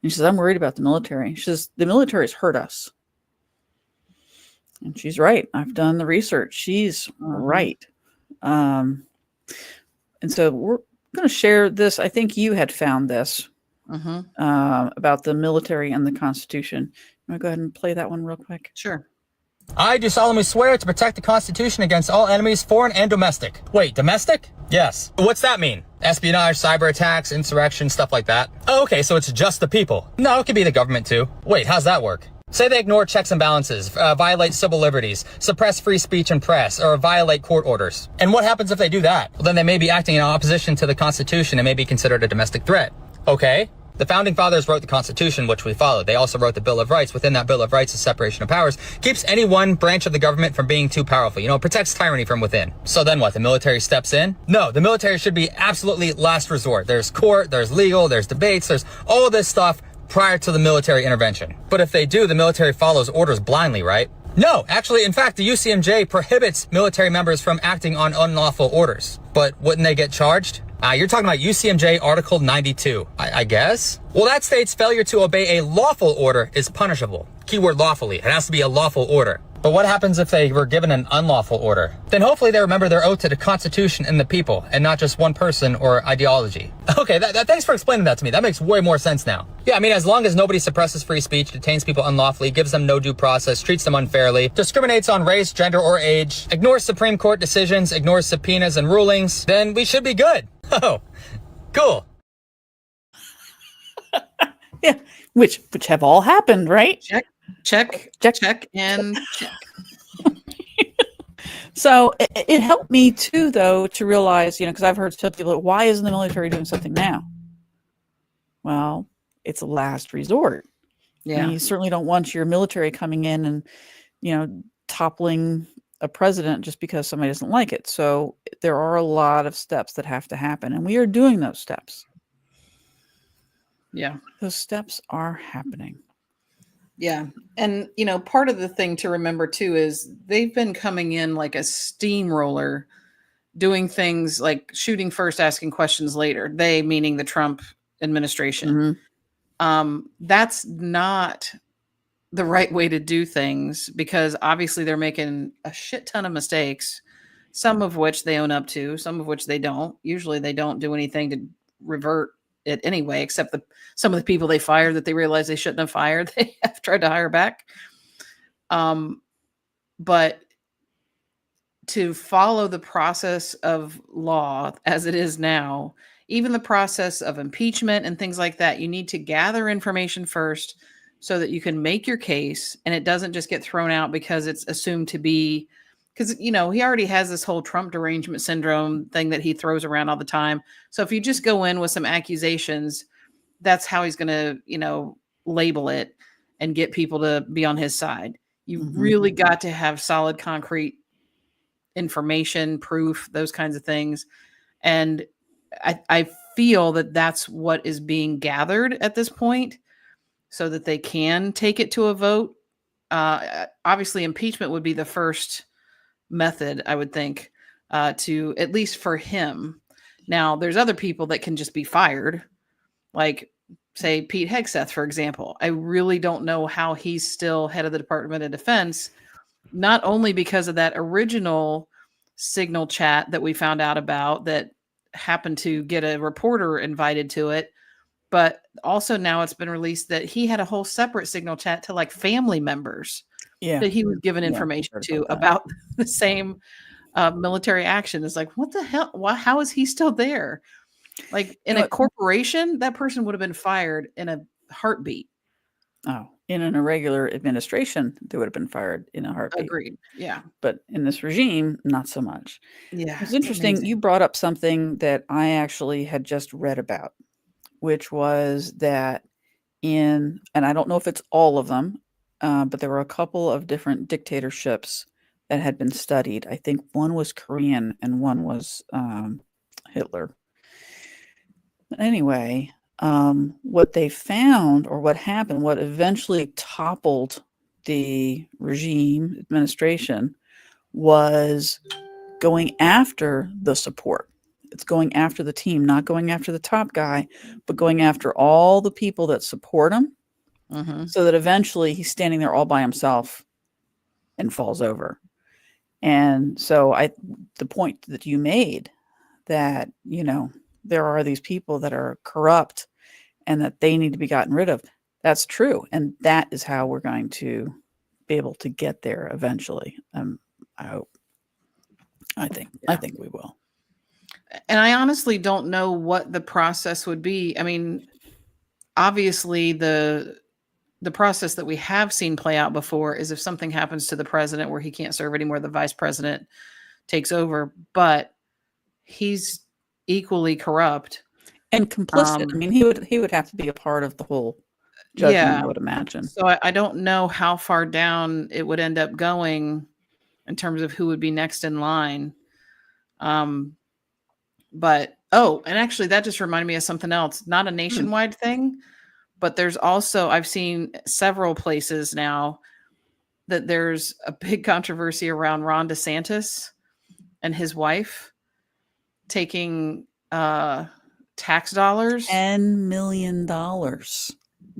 And she says, I'm worried about the military. She says, the military's hurt us. And she's right. I've done the research. She's right. And so we're going to share this. I think you had found this about the military and the Constitution. You want to go ahead and play that one real quick? Sure. I do solemnly swear to protect the Constitution against all enemies, foreign and domestic. Wait, domestic? Yes. What's that mean? Espionage, cyber attacks, insurrection, stuff like that? Oh, okay, so it's just the people. No, it could be the government too. Wait, how's that work? Say they ignore checks and balances, violate civil liberties, suppress free speech and press, or violate court orders. And what happens if they do that? Well, then they may be acting in opposition to the Constitution and may be considered a domestic threat. Okay. The Founding Fathers wrote the Constitution, which we followed. They also wrote the Bill of Rights. Within that Bill of Rights, the separation of powers keeps any one branch of the government from being too powerful. You know, it protects tyranny from within. So then what? The military steps in? No, the military should be absolutely last resort. There's court, there's legal, there's debates, there's all this stuff prior to the military intervention. But if they do, the military follows orders blindly, right? No, actually, in fact, the UCMJ prohibits military members from acting on unlawful orders. But wouldn't they get charged? You're talking about UCMJ Article 92, I guess? Well, that states failure to obey a lawful order is punishable. Keyword lawfully. It has to be a lawful order. But what happens if they were given an unlawful order? Then hopefully they remember their oath to the Constitution and the people, and not just one person or ideology. Okay, thanks for explaining that to me. That makes way more sense now. Yeah, I mean, as long as nobody suppresses free speech, detains people unlawfully, gives them no due process, treats them unfairly, discriminates on race, gender, or age, ignores Supreme Court decisions, ignores subpoenas and rulings, then we should be good. Oh, cool. Yeah, which have all happened, right? Check, and check. So it helped me too, though, to realize, because I've heard some people, why isn't the military doing something now? Well, it's a last resort. Yeah. And you certainly don't want your military coming in and, toppling a president just because somebody doesn't like it. So there are a lot of steps that have to happen, and we are doing those steps. Yeah. Those steps are happening. Yeah. And, part of the thing to remember too is they've been coming in like a steamroller, doing things like shooting first, asking questions later. They, meaning the Trump administration. Mm-hmm. That's not the right way to do things, because obviously they're making a shit ton of mistakes, some of which they own up to, some of which they don't. Usually they don't do anything to revert it anyway, except some of the people they fired that they realized they shouldn't have fired, they have tried to hire back. But to follow the process of law as it is now, even the process of impeachment and things like that, you need to gather information first so that you can make your case, and it doesn't just get thrown out because it's assumed to be, because, he already has this whole Trump derangement syndrome thing that he throws around all the time. So if you just go in with some accusations, that's how he's going to, label it and get people to be on his side. You've really got to have solid, concrete information, proof, those kinds of things. And I feel that that's what is being gathered at this point, so that they can take it to a vote. Obviously, impeachment would be the first method, I would think, to, at least for him. Now, there's other people that can just be fired, like, say, Pete Hegseth, for example. I really don't know how he's still head of the Department of Defense, not only because of that original Signal chat that we found out about that happened to get a reporter invited to it, but also now it's been released that he had a whole separate Signal chat to like family members that he was given information to about the same military action. It's like, what the hell? How is he still there? Like, in a corporation, that person would have been fired in a heartbeat. Oh, in an irregular administration, they would have been fired in a heartbeat. Agreed. Yeah. But in this regime, not so much. Yeah. It's interesting. Amazing. You brought up something that I actually had just read about, which was that and I don't know if it's all of them, but there were a couple of different dictatorships that had been studied. I think one was Korean and one was Hitler. Anyway, what they found, or what happened, what eventually toppled the regime administration, was going after the support. It's going after the team, not going after the top guy, but going after all the people that support him, so that eventually he's standing there all by himself and falls over. And so the point that you made, that, there are these people that are corrupt and that they need to be gotten rid of. That's true. And that is how we're going to be able to get there eventually. I hope. I think we will. And I honestly don't know what the process would be. I mean, obviously the process that we have seen play out before is if something happens to the president where he can't serve anymore, the vice president takes over, but he's equally corrupt and complicit. I mean, he would have to be a part of the whole judgment, I would imagine. So I don't know how far down it would end up going in terms of who would be next in line. But and actually that just reminded me of something else, not a nationwide thing, but there's also, I've seen several places now that there's a big controversy around Ron DeSantis and his wife taking tax dollars, $10 million,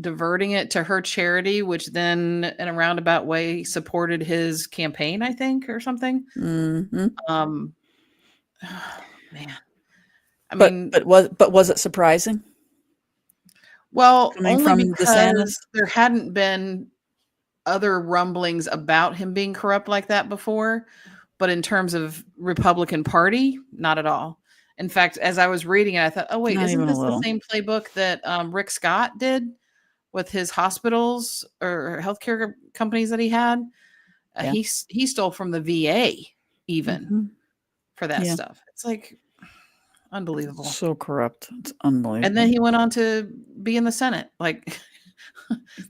diverting it to her charity, which then in a roundabout way supported his campaign, I think, or something. Mm-hmm. Oh, man. But was it surprising? Well, Coming only from because DeSantis? there hadn't been other rumblings about him being corrupt like that before. But in terms of Republican Party, not at all. In fact, as I was reading it, I thought, oh, wait, Not isn't even a this the little. same playbook that Rick Scott did with his hospitals or healthcare companies that he had? Yeah. He stole from the VA even for that Yeah. stuff. It's like unbelievable. So corrupt. It's unbelievable. And then he went on to be in the Senate. Like,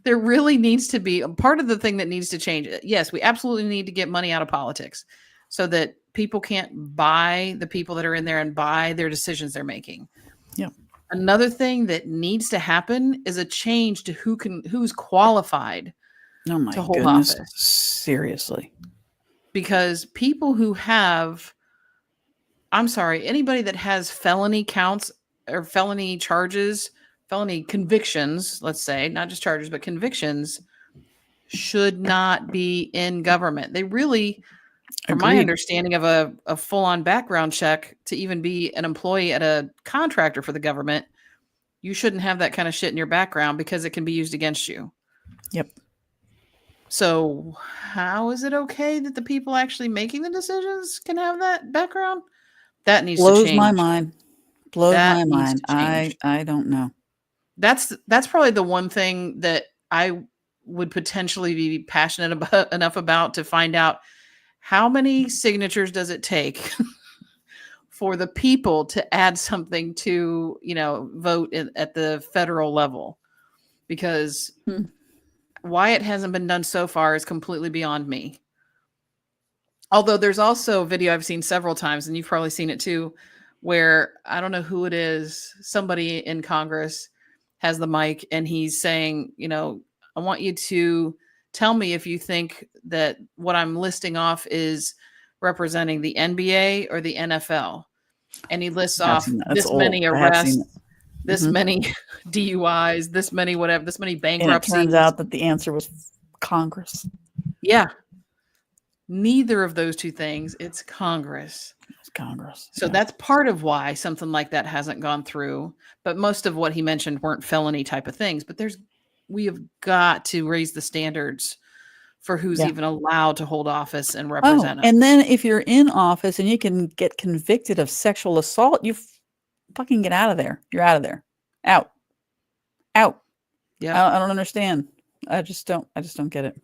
there really needs to be a part of the thing that needs to change. Yes, we absolutely need to get money out of politics so that people can't buy the people that are in there and buy their decisions they're making. Yeah. Another thing that needs to happen is a change to who's qualified Oh my to hold goodness. office. Seriously. Because people who have, anybody that has felony counts or felony charges, felony convictions, let's say, not just charges, but convictions, should not be in government. They really, from my Agreed. understanding of a full-on background check to even be an employee at a contractor for the government, you shouldn't have that kind of shit in your background because it can be used against you. Yep. So how is it okay that the people actually making the decisions can have that background? That needs to Blows change. my mind. Blows That my needs mind. to change. I don't know. That's probably the one thing that I would potentially be passionate enough about to find out how many signatures does it take for the people to add something to, vote at the federal level, because why it hasn't been done so far is completely beyond me. Although there's also a video I've seen several times, and you've probably seen it too, where I don't know who it is, somebody in Congress has the mic and he's saying, I want you to tell me if you think that what I'm listing off is representing the NBA or the NFL. And he lists off this many arrests, this many DUIs, this many whatever, this many bankruptcies. And it turns out that the answer was Congress. Yeah. Neither of those two things. It's Congress. It's Congress. So that's part of why something like that hasn't gone through. But most of what he mentioned weren't felony type of things. But we have got to raise the standards for who's even allowed to hold office and represent us. And then if you're in office and you can get convicted of sexual assault, you fucking get out of there. You're out of there. Out. Yeah. I don't understand. I just don't get it.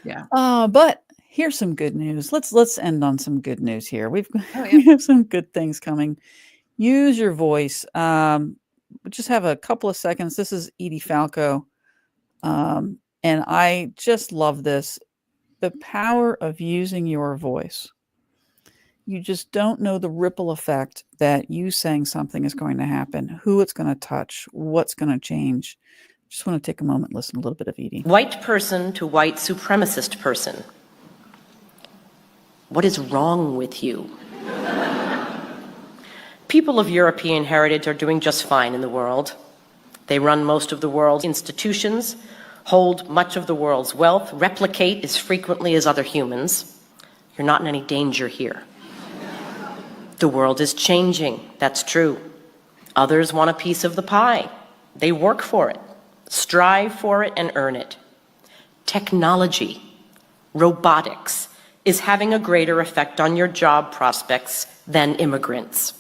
Yeah. But here's some good news. Let's end on some good news here. We have some good things coming. Use your voice. We just have a couple of seconds. This is Edie Falco. And I just love this. The power of using your voice. You just don't know the ripple effect that you saying something is going to happen, who it's going to touch, what's going to change. Just want to take a moment and listen to a little bit of Edie. White person to white supremacist person. What is wrong with you? People of European heritage are doing just fine in the world. They run most of the world's institutions, hold much of the world's wealth, replicate as frequently as other humans. You're not in any danger here. The world is changing, that's true. Others want a piece of the pie. They work for it, strive for it, and earn it. technology, robotics, is having a greater effect on your job prospects than immigrants.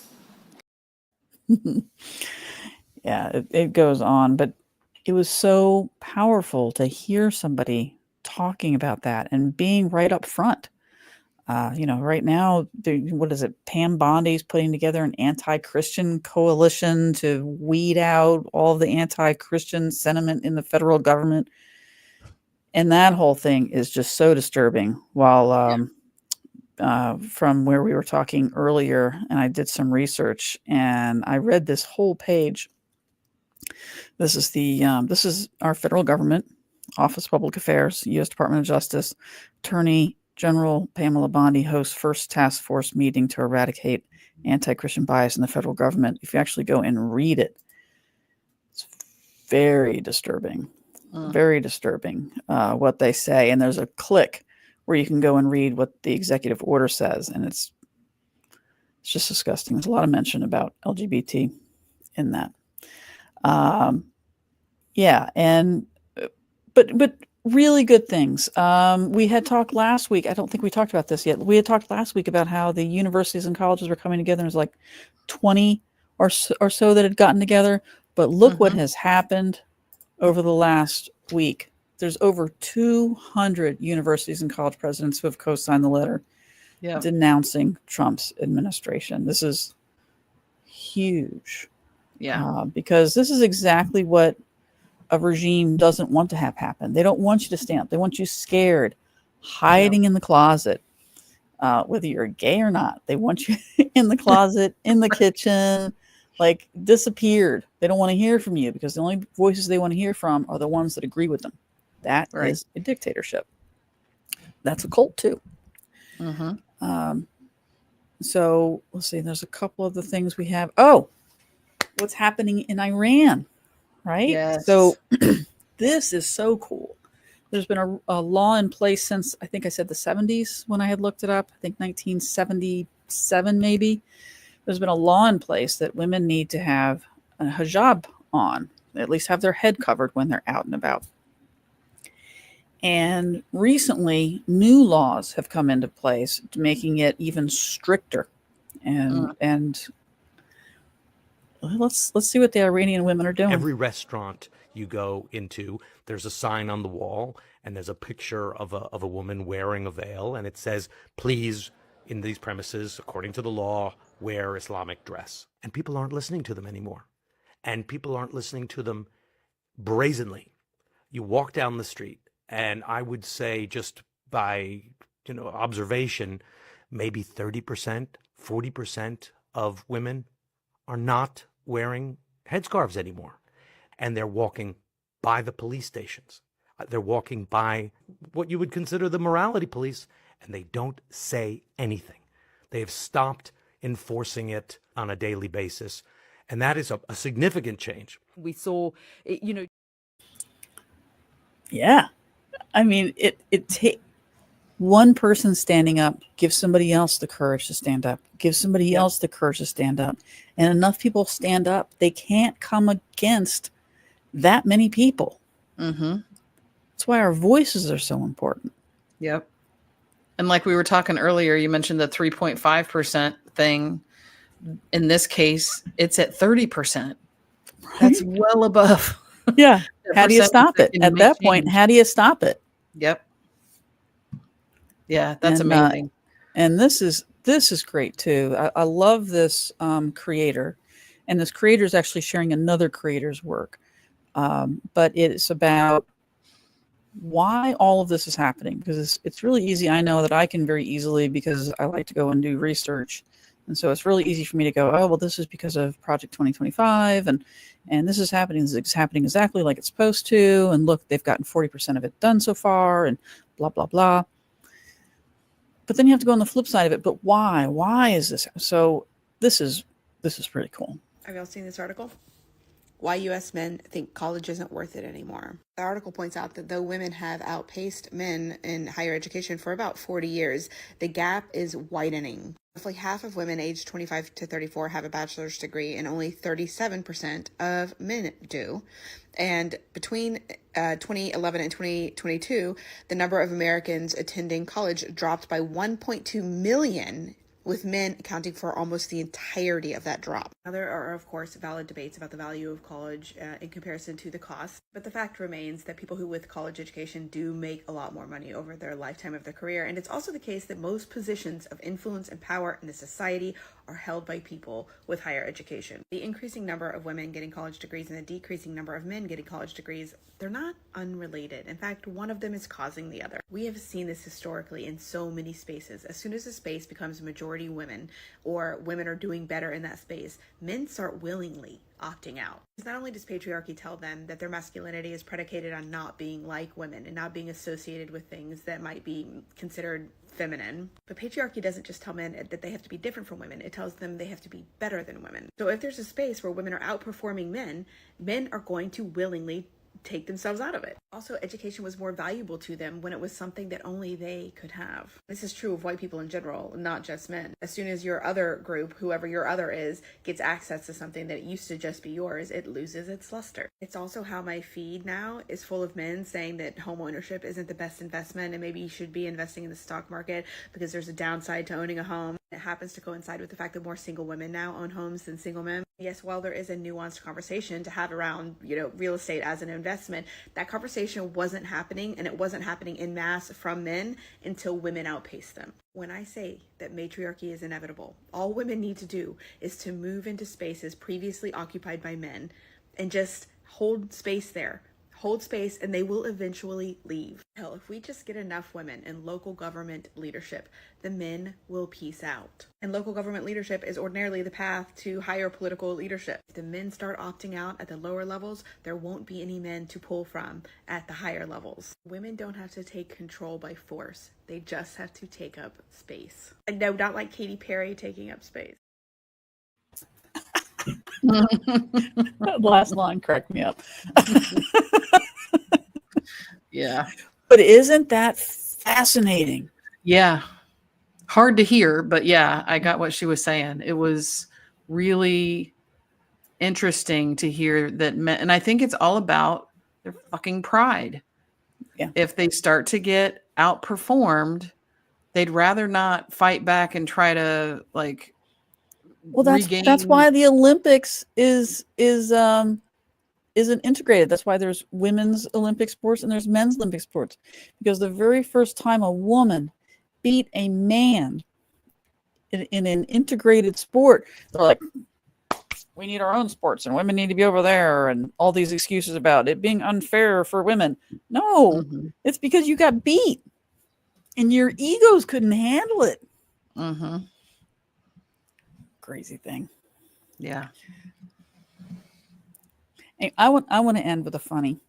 Yeah, it goes on, but it was so powerful to hear somebody talking about that and being right up front. Right now, what is it? Pam Bondi's putting together an anti-Christian coalition to weed out all the anti-Christian sentiment in the federal government. And that whole thing is just so disturbing. While from where we were talking earlier, and I did some research and I read this whole page. This is our federal government, Office of Public Affairs, U.S. Department of Justice, Attorney General Pamela Bondi hosts first task force meeting to eradicate anti-Christian bias in the federal government. If you actually go and read it, it's very disturbing, very disturbing what they say. And there's a click where you can go and read what the executive order says, and it's just disgusting. There's a lot of mention about LGBT in that. But really good things. We had talked last week. I don't think we talked about this yet. We had talked last week about how the universities and colleges were coming together. There's like 20 or so that had gotten together. But look what has happened over the last week. There's over 200 universities and college presidents who have co-signed the letter denouncing Trump's administration. This is huge. Yeah. Because this is exactly what a regime doesn't want to have happen. They don't want you to stand up. They want you scared, hiding in the closet, whether you're gay or not. They want you in the closet, in the kitchen, like disappeared. They don't want to hear from you because the only voices they want to hear from are the ones that agree with them. That is a dictatorship. That's a cult too. So let's see. There's a couple of the things we have. Oh, what's happening in Iran, right? Yes. So this is so cool. There's been a law in place since, I think I said the 70s when I had looked it up. I think 1977 maybe. There's been a law in place that women need to have a hijab on, at least have their head covered when they're out and about. And recently, new laws have come into place, making it even stricter. And let's see what the Iranian women are doing. Every restaurant you go into, there's a sign on the wall, and there's a picture of a woman wearing a veil, and it says, "Please, in these premises, according to the law, wear Islamic dress." And people aren't listening to them anymore, and people aren't listening to them brazenly. You walk down the street, and I would say, just by observation, maybe 30%, 40% of women are not wearing headscarves anymore. And they're walking by the police stations. They're walking by what you would consider the morality police, and they don't say anything. They have stopped enforcing it on a daily basis. And that is a significant change. We saw, Yeah. I mean, it takes one person standing up, gives somebody else the courage to stand up, gives somebody else the courage to stand up. And enough people stand up, they can't come against that many people. That's why our voices are so important. Yep. And like we were talking earlier, you mentioned the 3.5% thing. In this case, it's at 30%. That's well above. Yeah. How do you stop it? At that point, how do you stop it? Yep. Yeah, that's amazing. And this is great too. I love this creator, and this creator is actually sharing another creator's work. But it's about why all of this is happening, because it's really easy. I know that I can very easily, because I like to go and do research. And so it's really easy for me to go, oh, well, this is because of Project 2025, and this is happening. This is happening exactly like it's supposed to. And look, they've gotten 40% of it done so far, and blah, blah, blah. But then you have to go on the flip side of it. But why? Why is this? So this is pretty cool. Have y'all seen this article? Why U.S. men think college isn't worth it anymore. The article points out that though women have outpaced men in higher education for about 40 years, the gap is widening. Roughly half of women aged 25 to 34 have a bachelor's degree, and only 37% of men do. And between 2011 and 2022, the number of Americans attending college dropped by 1.2 million, with men accounting for almost the entirety of that drop. Now, there are, of course, valid debates about the value of college in comparison to the cost, but the fact remains that people who with college education do make a lot more money over their lifetime of their career, and it's also the case that most positions of influence and power in the society are held by people with higher education. The increasing number of women getting college degrees and the decreasing number of men getting college degrees, they're not unrelated. In fact, one of them is causing the other. We have seen this historically in so many spaces. As soon as a space becomes majority women, or women are doing better in that space, men start willingly opting out. Because not only does patriarchy tell them that their masculinity is predicated on not being like women and not being associated with things that might be considered feminine, but patriarchy doesn't just tell men that they have to be different from women. It tells them they have to be better than women. So if there's a space where women are outperforming men, men are going to willingly take themselves out of it. Also, education was more valuable to them when it was something that only they could have. This is true of white people in general, not just men. As soon as your other group, whoever your other is, gets access to something that used to just be yours, it loses its luster. It's also how my feed now is full of men saying that home ownership isn't the best investment and maybe you should be investing in the stock market because there's a downside to owning a home. It happens to coincide with the fact that more single women now own homes than single men. Yes, while there is a nuanced conversation to have around, real estate as an investment, that conversation wasn't happening, and it wasn't happening in mass from men until women outpaced them. When I say that matriarchy is inevitable, all women need to do is to move into spaces previously occupied by men and just hold space there. Hold space, and they will eventually leave. Hell, if we just get enough women in local government leadership, the men will peace out. And local government leadership is ordinarily the path to higher political leadership. If the men start opting out at the lower levels, there won't be any men to pull from at the higher levels. Women don't have to take control by force. They just have to take up space. And no, not like Katy Perry taking up space. That last line cracked me up. Yeah. But isn't that fascinating? Yeah. Hard to hear, but yeah, I got what she was saying. It was really interesting to hear that men, and I think it's all about their fucking pride. Yeah. If they start to get outperformed, they'd rather not fight back and try to Well, that's why the Olympics isn't integrated. That's why there's women's Olympic sports and there's men's Olympic sports, because the very first time a woman beat a man in an integrated sport, they're like, we need our own sports and women need to be over there, and all these excuses about it being unfair for women. No, it's because you got beat and your egos couldn't handle it. Crazy thing. Yeah. And I want to end with a funny.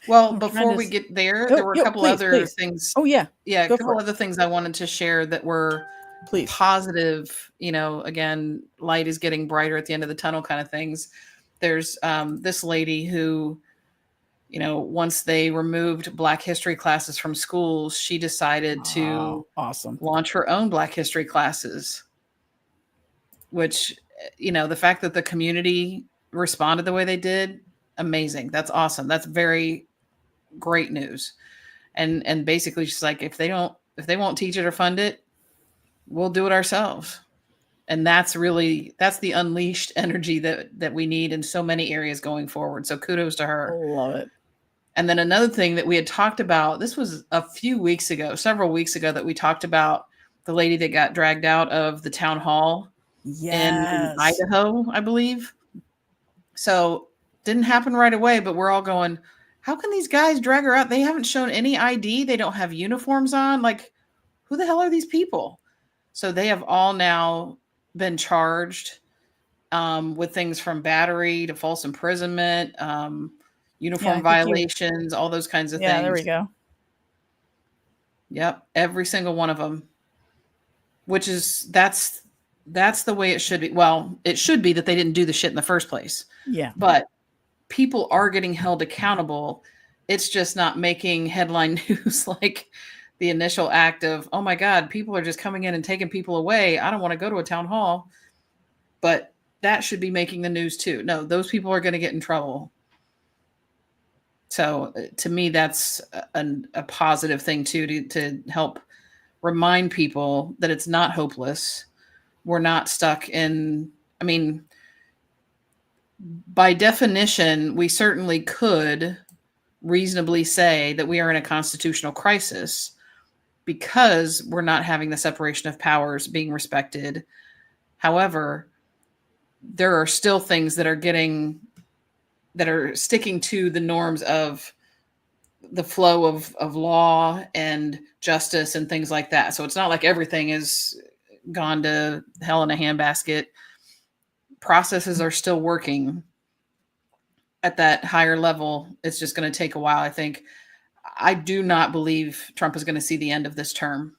Well, before we get there, there were a couple other things. Oh yeah. Yeah, a couple other things I wanted to share that were positive, again, light is getting brighter at the end of the tunnel kind of things. There's this lady who, once they removed Black history classes from schools, she decided to launch her own Black history classes, which, the fact that the community responded the way they did, amazing. That's awesome. That's very great news. And basically she's like, if they won't teach it or fund it, we'll do it ourselves. And that's the unleashed energy that we need in so many areas going forward. So kudos to her. I love it. And then another thing that we had talked about, this was several weeks ago, that we talked about the lady that got dragged out of the town hall in Idaho, I believe. So didn't happen right away, but we're all going, how can these guys drag her out? They haven't shown any ID. They don't have uniforms on. Like, who the hell are these people? So they have all now been charged with things from battery to false imprisonment, uniform violations, all those kinds of things. Yeah, there we go. Yep. Every single one of them, which is, that's the way it should be. Well, it should be that they didn't do the shit in the first place. Yeah. But people are getting held accountable. It's just not making headline news like the initial act of, oh my God, people are just coming in and taking people away. I don't want to go to a town hall. But that should be making the news too. No, those people are going to get in trouble. So to me, that's a positive thing too, to help remind people that it's not hopeless. We're not stuck in, I mean, by definition, we certainly could reasonably say that we are in a constitutional crisis because we're not having the separation of powers being respected. However, there are still things that are sticking to the norms of the flow of law and justice and things like that. So it's not like everything is gone to hell in a handbasket. Processes are still working at that higher level. It's just going to take a while, I think. I do not believe Trump is going to see the end of this term.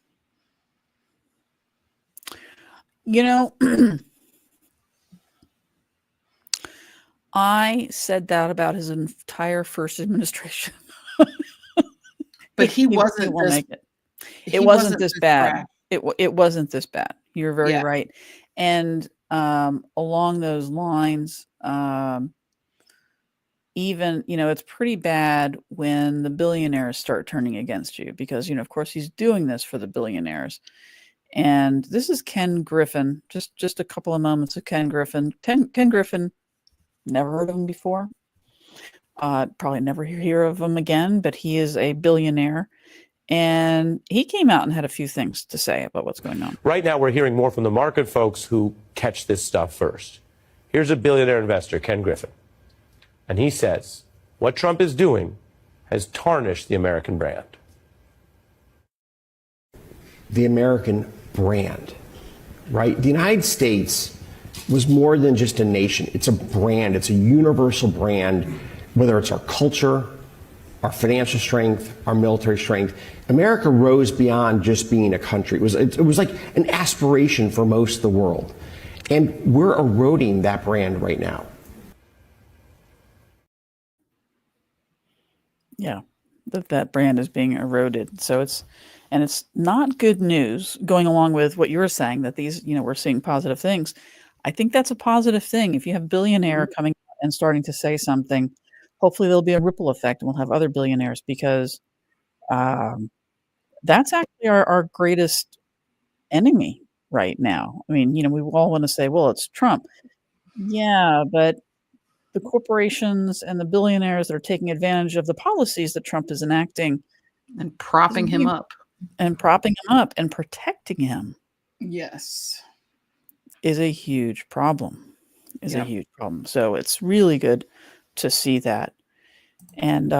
You know, I said that about his entire first administration. But he wasn't won't this, make it. It wasn't this bad. It wasn't this bad. You're very right. And along those lines, even, it's pretty bad when the billionaires start turning against you because, of course, he's doing this for the billionaires. And this is Ken Griffin. Just a couple of moments of Ken Griffin. Ken Griffin, never heard of him before. Probably never hear of him again, but he is a billionaire. And he came out and had a few things to say about what's going on. Right now, we're hearing more from the market folks who catch this stuff first. Here's a billionaire investor, Ken Griffin. And he says, what Trump is doing has tarnished the American brand. The American brand, right? The United States was more than just a nation. It's a brand. It's a universal brand, whether it's our culture, our financial strength, our military strength. America rose beyond just being a country. It was like an aspiration for most of the world. And we're eroding that brand right now. Yeah, that brand is being eroded. So it's not good news going along with what you were saying that these, we're seeing positive things. I think that's a positive thing. If you have a billionaire coming and starting to say something, hopefully there'll be a ripple effect and we'll have other billionaires because that's actually our greatest enemy right now. I mean, we all want to say, well, it's Trump. Yeah, but the corporations and the billionaires that are taking advantage of the policies that Trump is enacting and propping him up and protecting him. Yes. Is a huge problem. A huge problem. So it's really good to see that. And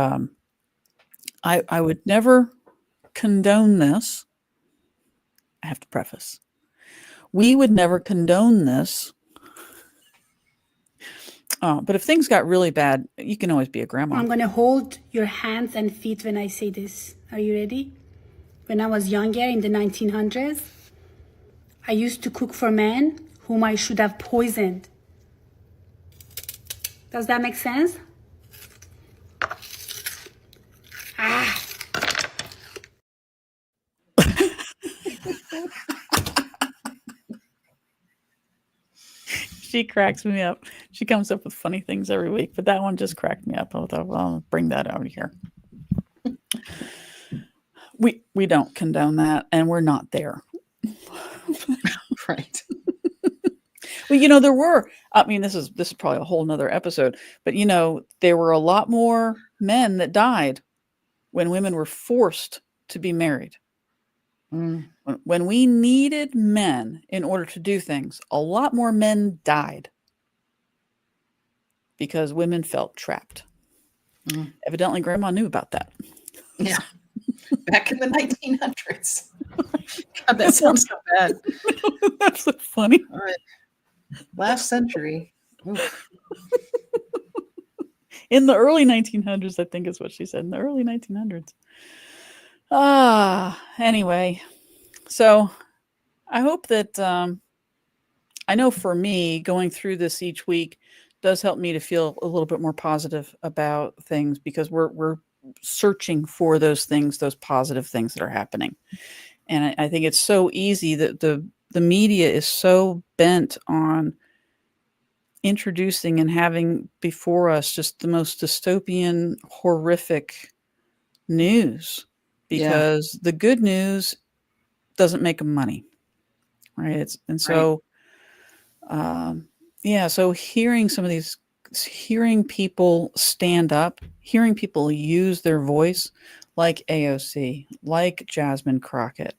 I would never condone this. I have to preface. We would never condone this. But if things got really bad, you can always be a grandma. I'm going to hold your hands and feet when I say this. Are you ready? When I was younger in the 1900s, I used to cook for men whom I should have poisoned. Does that make sense? Ah. She cracks me up. She comes up with funny things every week, but that one just cracked me up. I'll bring that out here. We don't condone that, and we're not there. Right. Well, there were. I mean, this is probably a whole nother episode, but there were a lot more men that died when women were forced to be married. When we needed men in order to do things, a lot more men died because women felt trapped. Evidently, Grandma knew about that. Yeah. Back in the 1900s. God, that sounds so bad. That's so funny. All right. Last century. Oof. In the early 1900s, I think is what she said. In the early 1900s. Anyway, so I hope that I know for me, going through this each week does help me to feel a little bit more positive about things because we're searching for those things, those positive things that are happening. And I think it's so easy that the media is so bent on introducing and having before us just the most dystopian, horrific news, because the good news doesn't make them money, right? So hearing some of these, hearing people stand up, hearing people use their voice, like AOC, like Jasmine Crockett,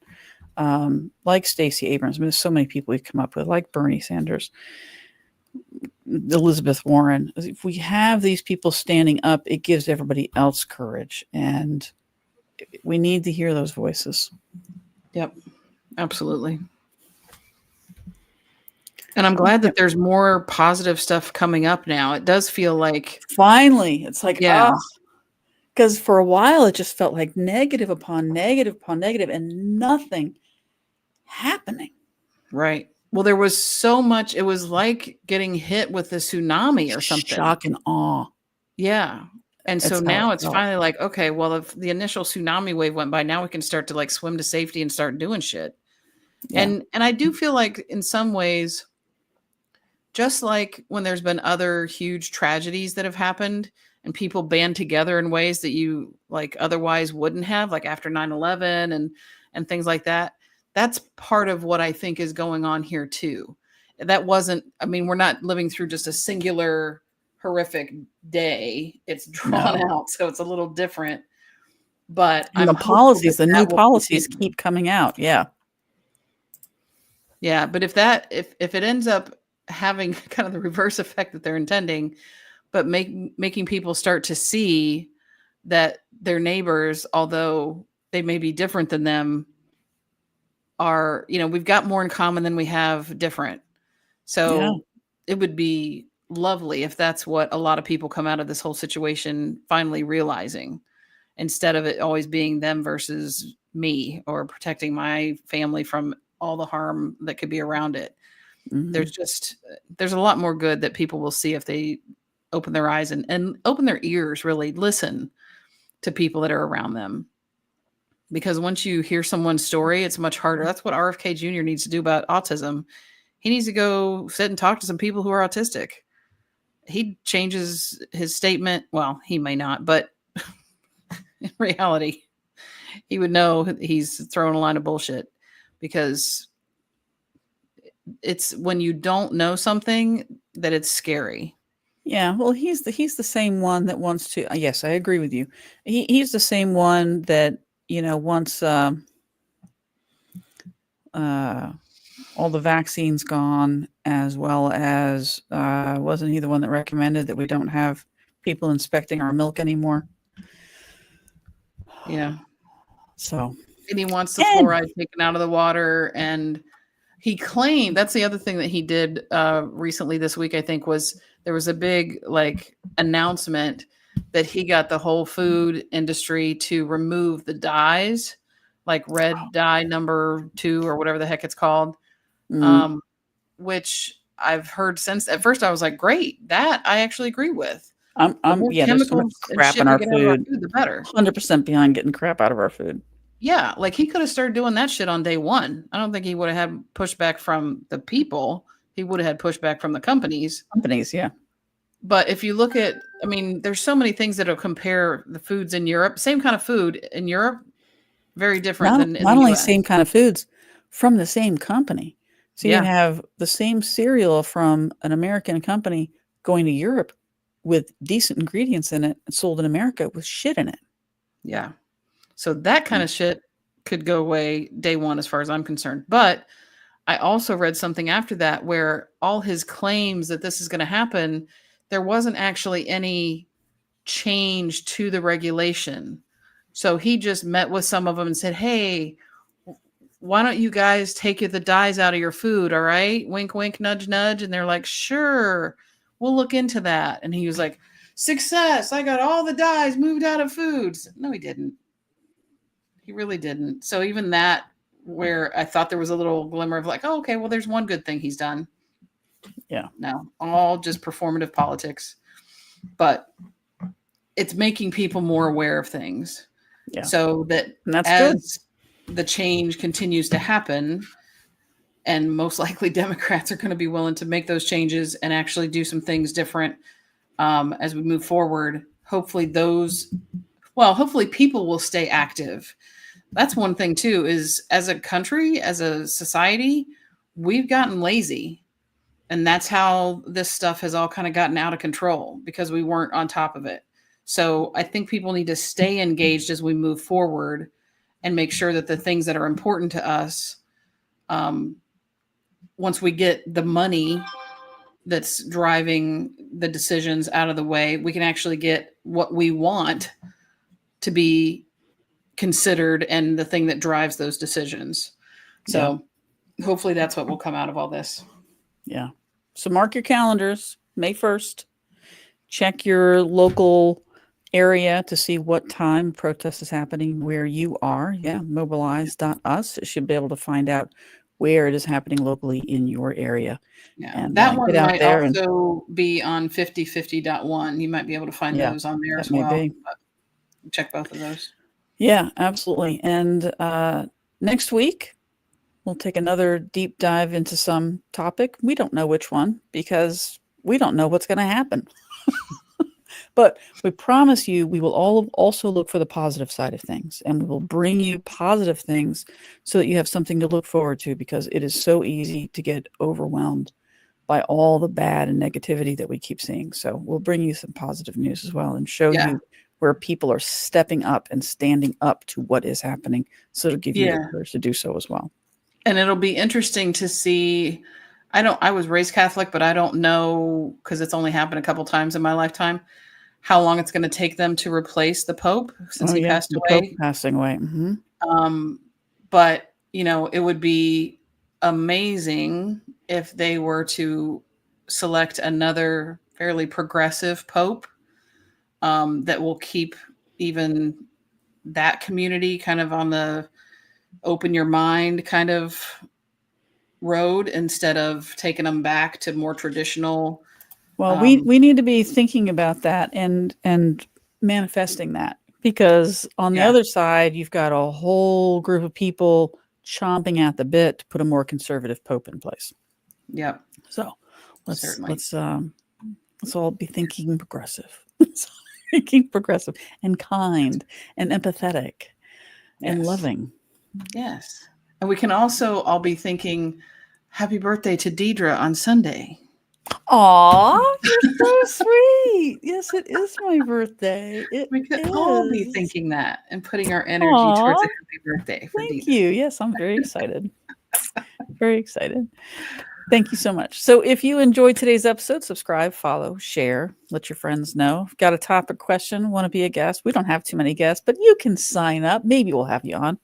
like Stacey Abrams. I mean, there's so many people we've come up with, like Bernie Sanders, Elizabeth Warren. If we have these people standing up, it gives everybody else courage, and we need to hear those voices. Yep, absolutely. And I'm glad that there's more positive stuff coming up now. It does feel like finally, it's like, because for a while it just felt like negative upon negative upon negative and nothing happening. Right. Well, there was so much. It was like getting hit with a tsunami or something. Shock and awe. Yeah. And so That's now how it it's felt. finally like, okay, well, if the initial tsunami wave went by, now we can start to like swim to safety and start doing shit. Yeah. And I do feel like in some ways, just like when there's been other huge tragedies that have happened and people band together in ways that you like otherwise wouldn't have, like after 9/11 and things like that. That's part of what I think is going on here too. That wasn't, I mean, we're not living through just a singular horrific day. It's drawn out, so it's a little different. But and the new policies keep coming out. Yeah. Yeah, but if it ends up having kind of the reverse effect that they're intending, but making people start to see that their neighbors, although they may be different than them, are, we've got more in common than we have different. So it would be lovely if that's what a lot of people come out of this whole situation finally realizing, instead of it always being them versus me or protecting my family from all the harm that could be around it. Mm-hmm. There's a lot more good that people will see if they open their eyes and open their ears, really listen to people that are around them. Because once you hear someone's story, it's much harder. That's what RFK Jr. needs to do about autism. He needs to go sit and talk to some people who are autistic. He changes his statement. Well, he may not, but in reality, he would know he's throwing a line of bullshit, because it's when you don't know something that it's scary. Yeah, well, he's the same one that wants to. Yes, I agree with you. He's the same one that wants all the vaccines gone, as well as wasn't he the one that recommended that we don't have people inspecting our milk anymore? Yeah. So. And he wants the fluoride taken out of the water, and he claimed, that's the other thing that he did recently this week, I think, was there was a big announcement that he got the whole food industry to remove the dyes, like red dye number 2 or whatever the heck it's called, which I've heard since. At first I was like, great, that I actually agree with. There's so much crap in our food. The better. 100% behind getting crap out of our food. Yeah, like he could have started doing that shit on day one. I don't think he would have had pushback from the people. He would have had pushback from the companies. Yeah. But if you look at, I mean, there's so many things that'll compare the foods in Europe. Same kind of food in Europe, very different than in not the only US. Same kind of foods from the same company. So you have the same cereal from an American company going to Europe with decent ingredients in it and sold in America with shit in it. Yeah. So that kind of shit could go away day one, as far as I'm concerned. But I also read something after that where all his claims that this is going to happen, there wasn't actually any change to the regulation. So he just met with some of them and said, hey, why don't you guys take the dyes out of your food? All right. Wink, wink, nudge, nudge. And they're like, sure, we'll look into that. And he was like, success. I got all the dyes moved out of foods. No, he didn't. He really didn't. So even that, where I thought there was a little glimmer of like, oh, okay, well, there's one good thing he's done. Yeah. No, all just performative politics. But it's making people more aware of things. Yeah. So that as the change continues to happen, and most likely Democrats are going to be willing to make those changes and actually do some things different as we move forward. Hopefully people will stay active. That's one thing too, is as a country, as a society, we've gotten lazy. And that's how this stuff has all kind of gotten out of control, because we weren't on top of it. So I think people need to stay engaged as we move forward and make sure that the things that are important to us, once we get the money that's driving the decisions out of the way, we can actually get what we want to be considered and the thing that drives those decisions. So hopefully that's what will come out of all this. Yeah. So mark your calendars, May 1st. Check your local area to see what time protest is happening where you are. Yeah, mobilize.us. It should be able to find out where it is happening locally in your area. Yeah, and that one get out might there also be on 5050.1. You might be able to find those on there as well. Check both of those. Yeah, absolutely. And next week, we'll take another deep dive into some topic. We don't know which one because we don't know what's going to happen. But we promise you we will also look for the positive side of things, and we will bring you positive things so that you have something to look forward to, because it is so easy to get overwhelmed by all the bad and negativity that we keep seeing. So we'll bring you some positive news as well and show you where people are stepping up and standing up to what is happening. So it'll give you the courage to do so as well. And it'll be interesting to see. I was raised Catholic, but I don't know, because it's only happened a couple times in my lifetime, how long it's going to take them to replace the Pope since he passed away. Pope passing away. Mm-hmm. But, it would be amazing if they were to select another fairly progressive Pope that will keep even that community kind of on the open your mind kind of road, instead of taking them back to more traditional. Well, we need to be thinking about that and manifesting that, because on the other side, you've got a whole group of people chomping at the bit to put a more conservative Pope in place. Yep. So let's all be thinking progressive, and kind and empathetic and loving. Yes. And we can also all be thinking, happy birthday to Deidre on Sunday. Aw, you're so sweet. Yes, it is my birthday. We could all be thinking that and putting our energy towards a happy birthday for Thank Deidre. you. Yes, I'm very excited. Very excited. Thank you so much. So if you enjoyed today's episode, subscribe, follow, share, let your friends know. If you've got a topic question, want to be a guest? We don't have too many guests, but you can sign up. Maybe we'll have you on.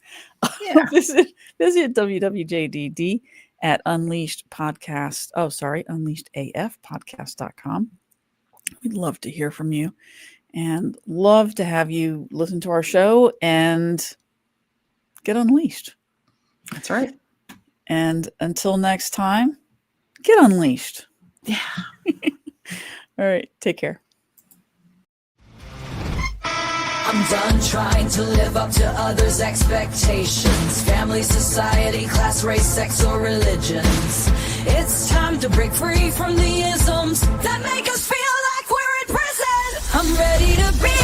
Yeah. Visit WWJDD at unleashedafpodcast.com. We'd love to hear from you and love to have you listen to our show and get unleashed. That's right. And until next time, get unleashed. Yeah. All right. Take care. I'm done trying to live up to others' expectations. Family, society, class, race, sex, or religions. It's time to break free from the isms that make us feel like we're in prison. I'm ready to be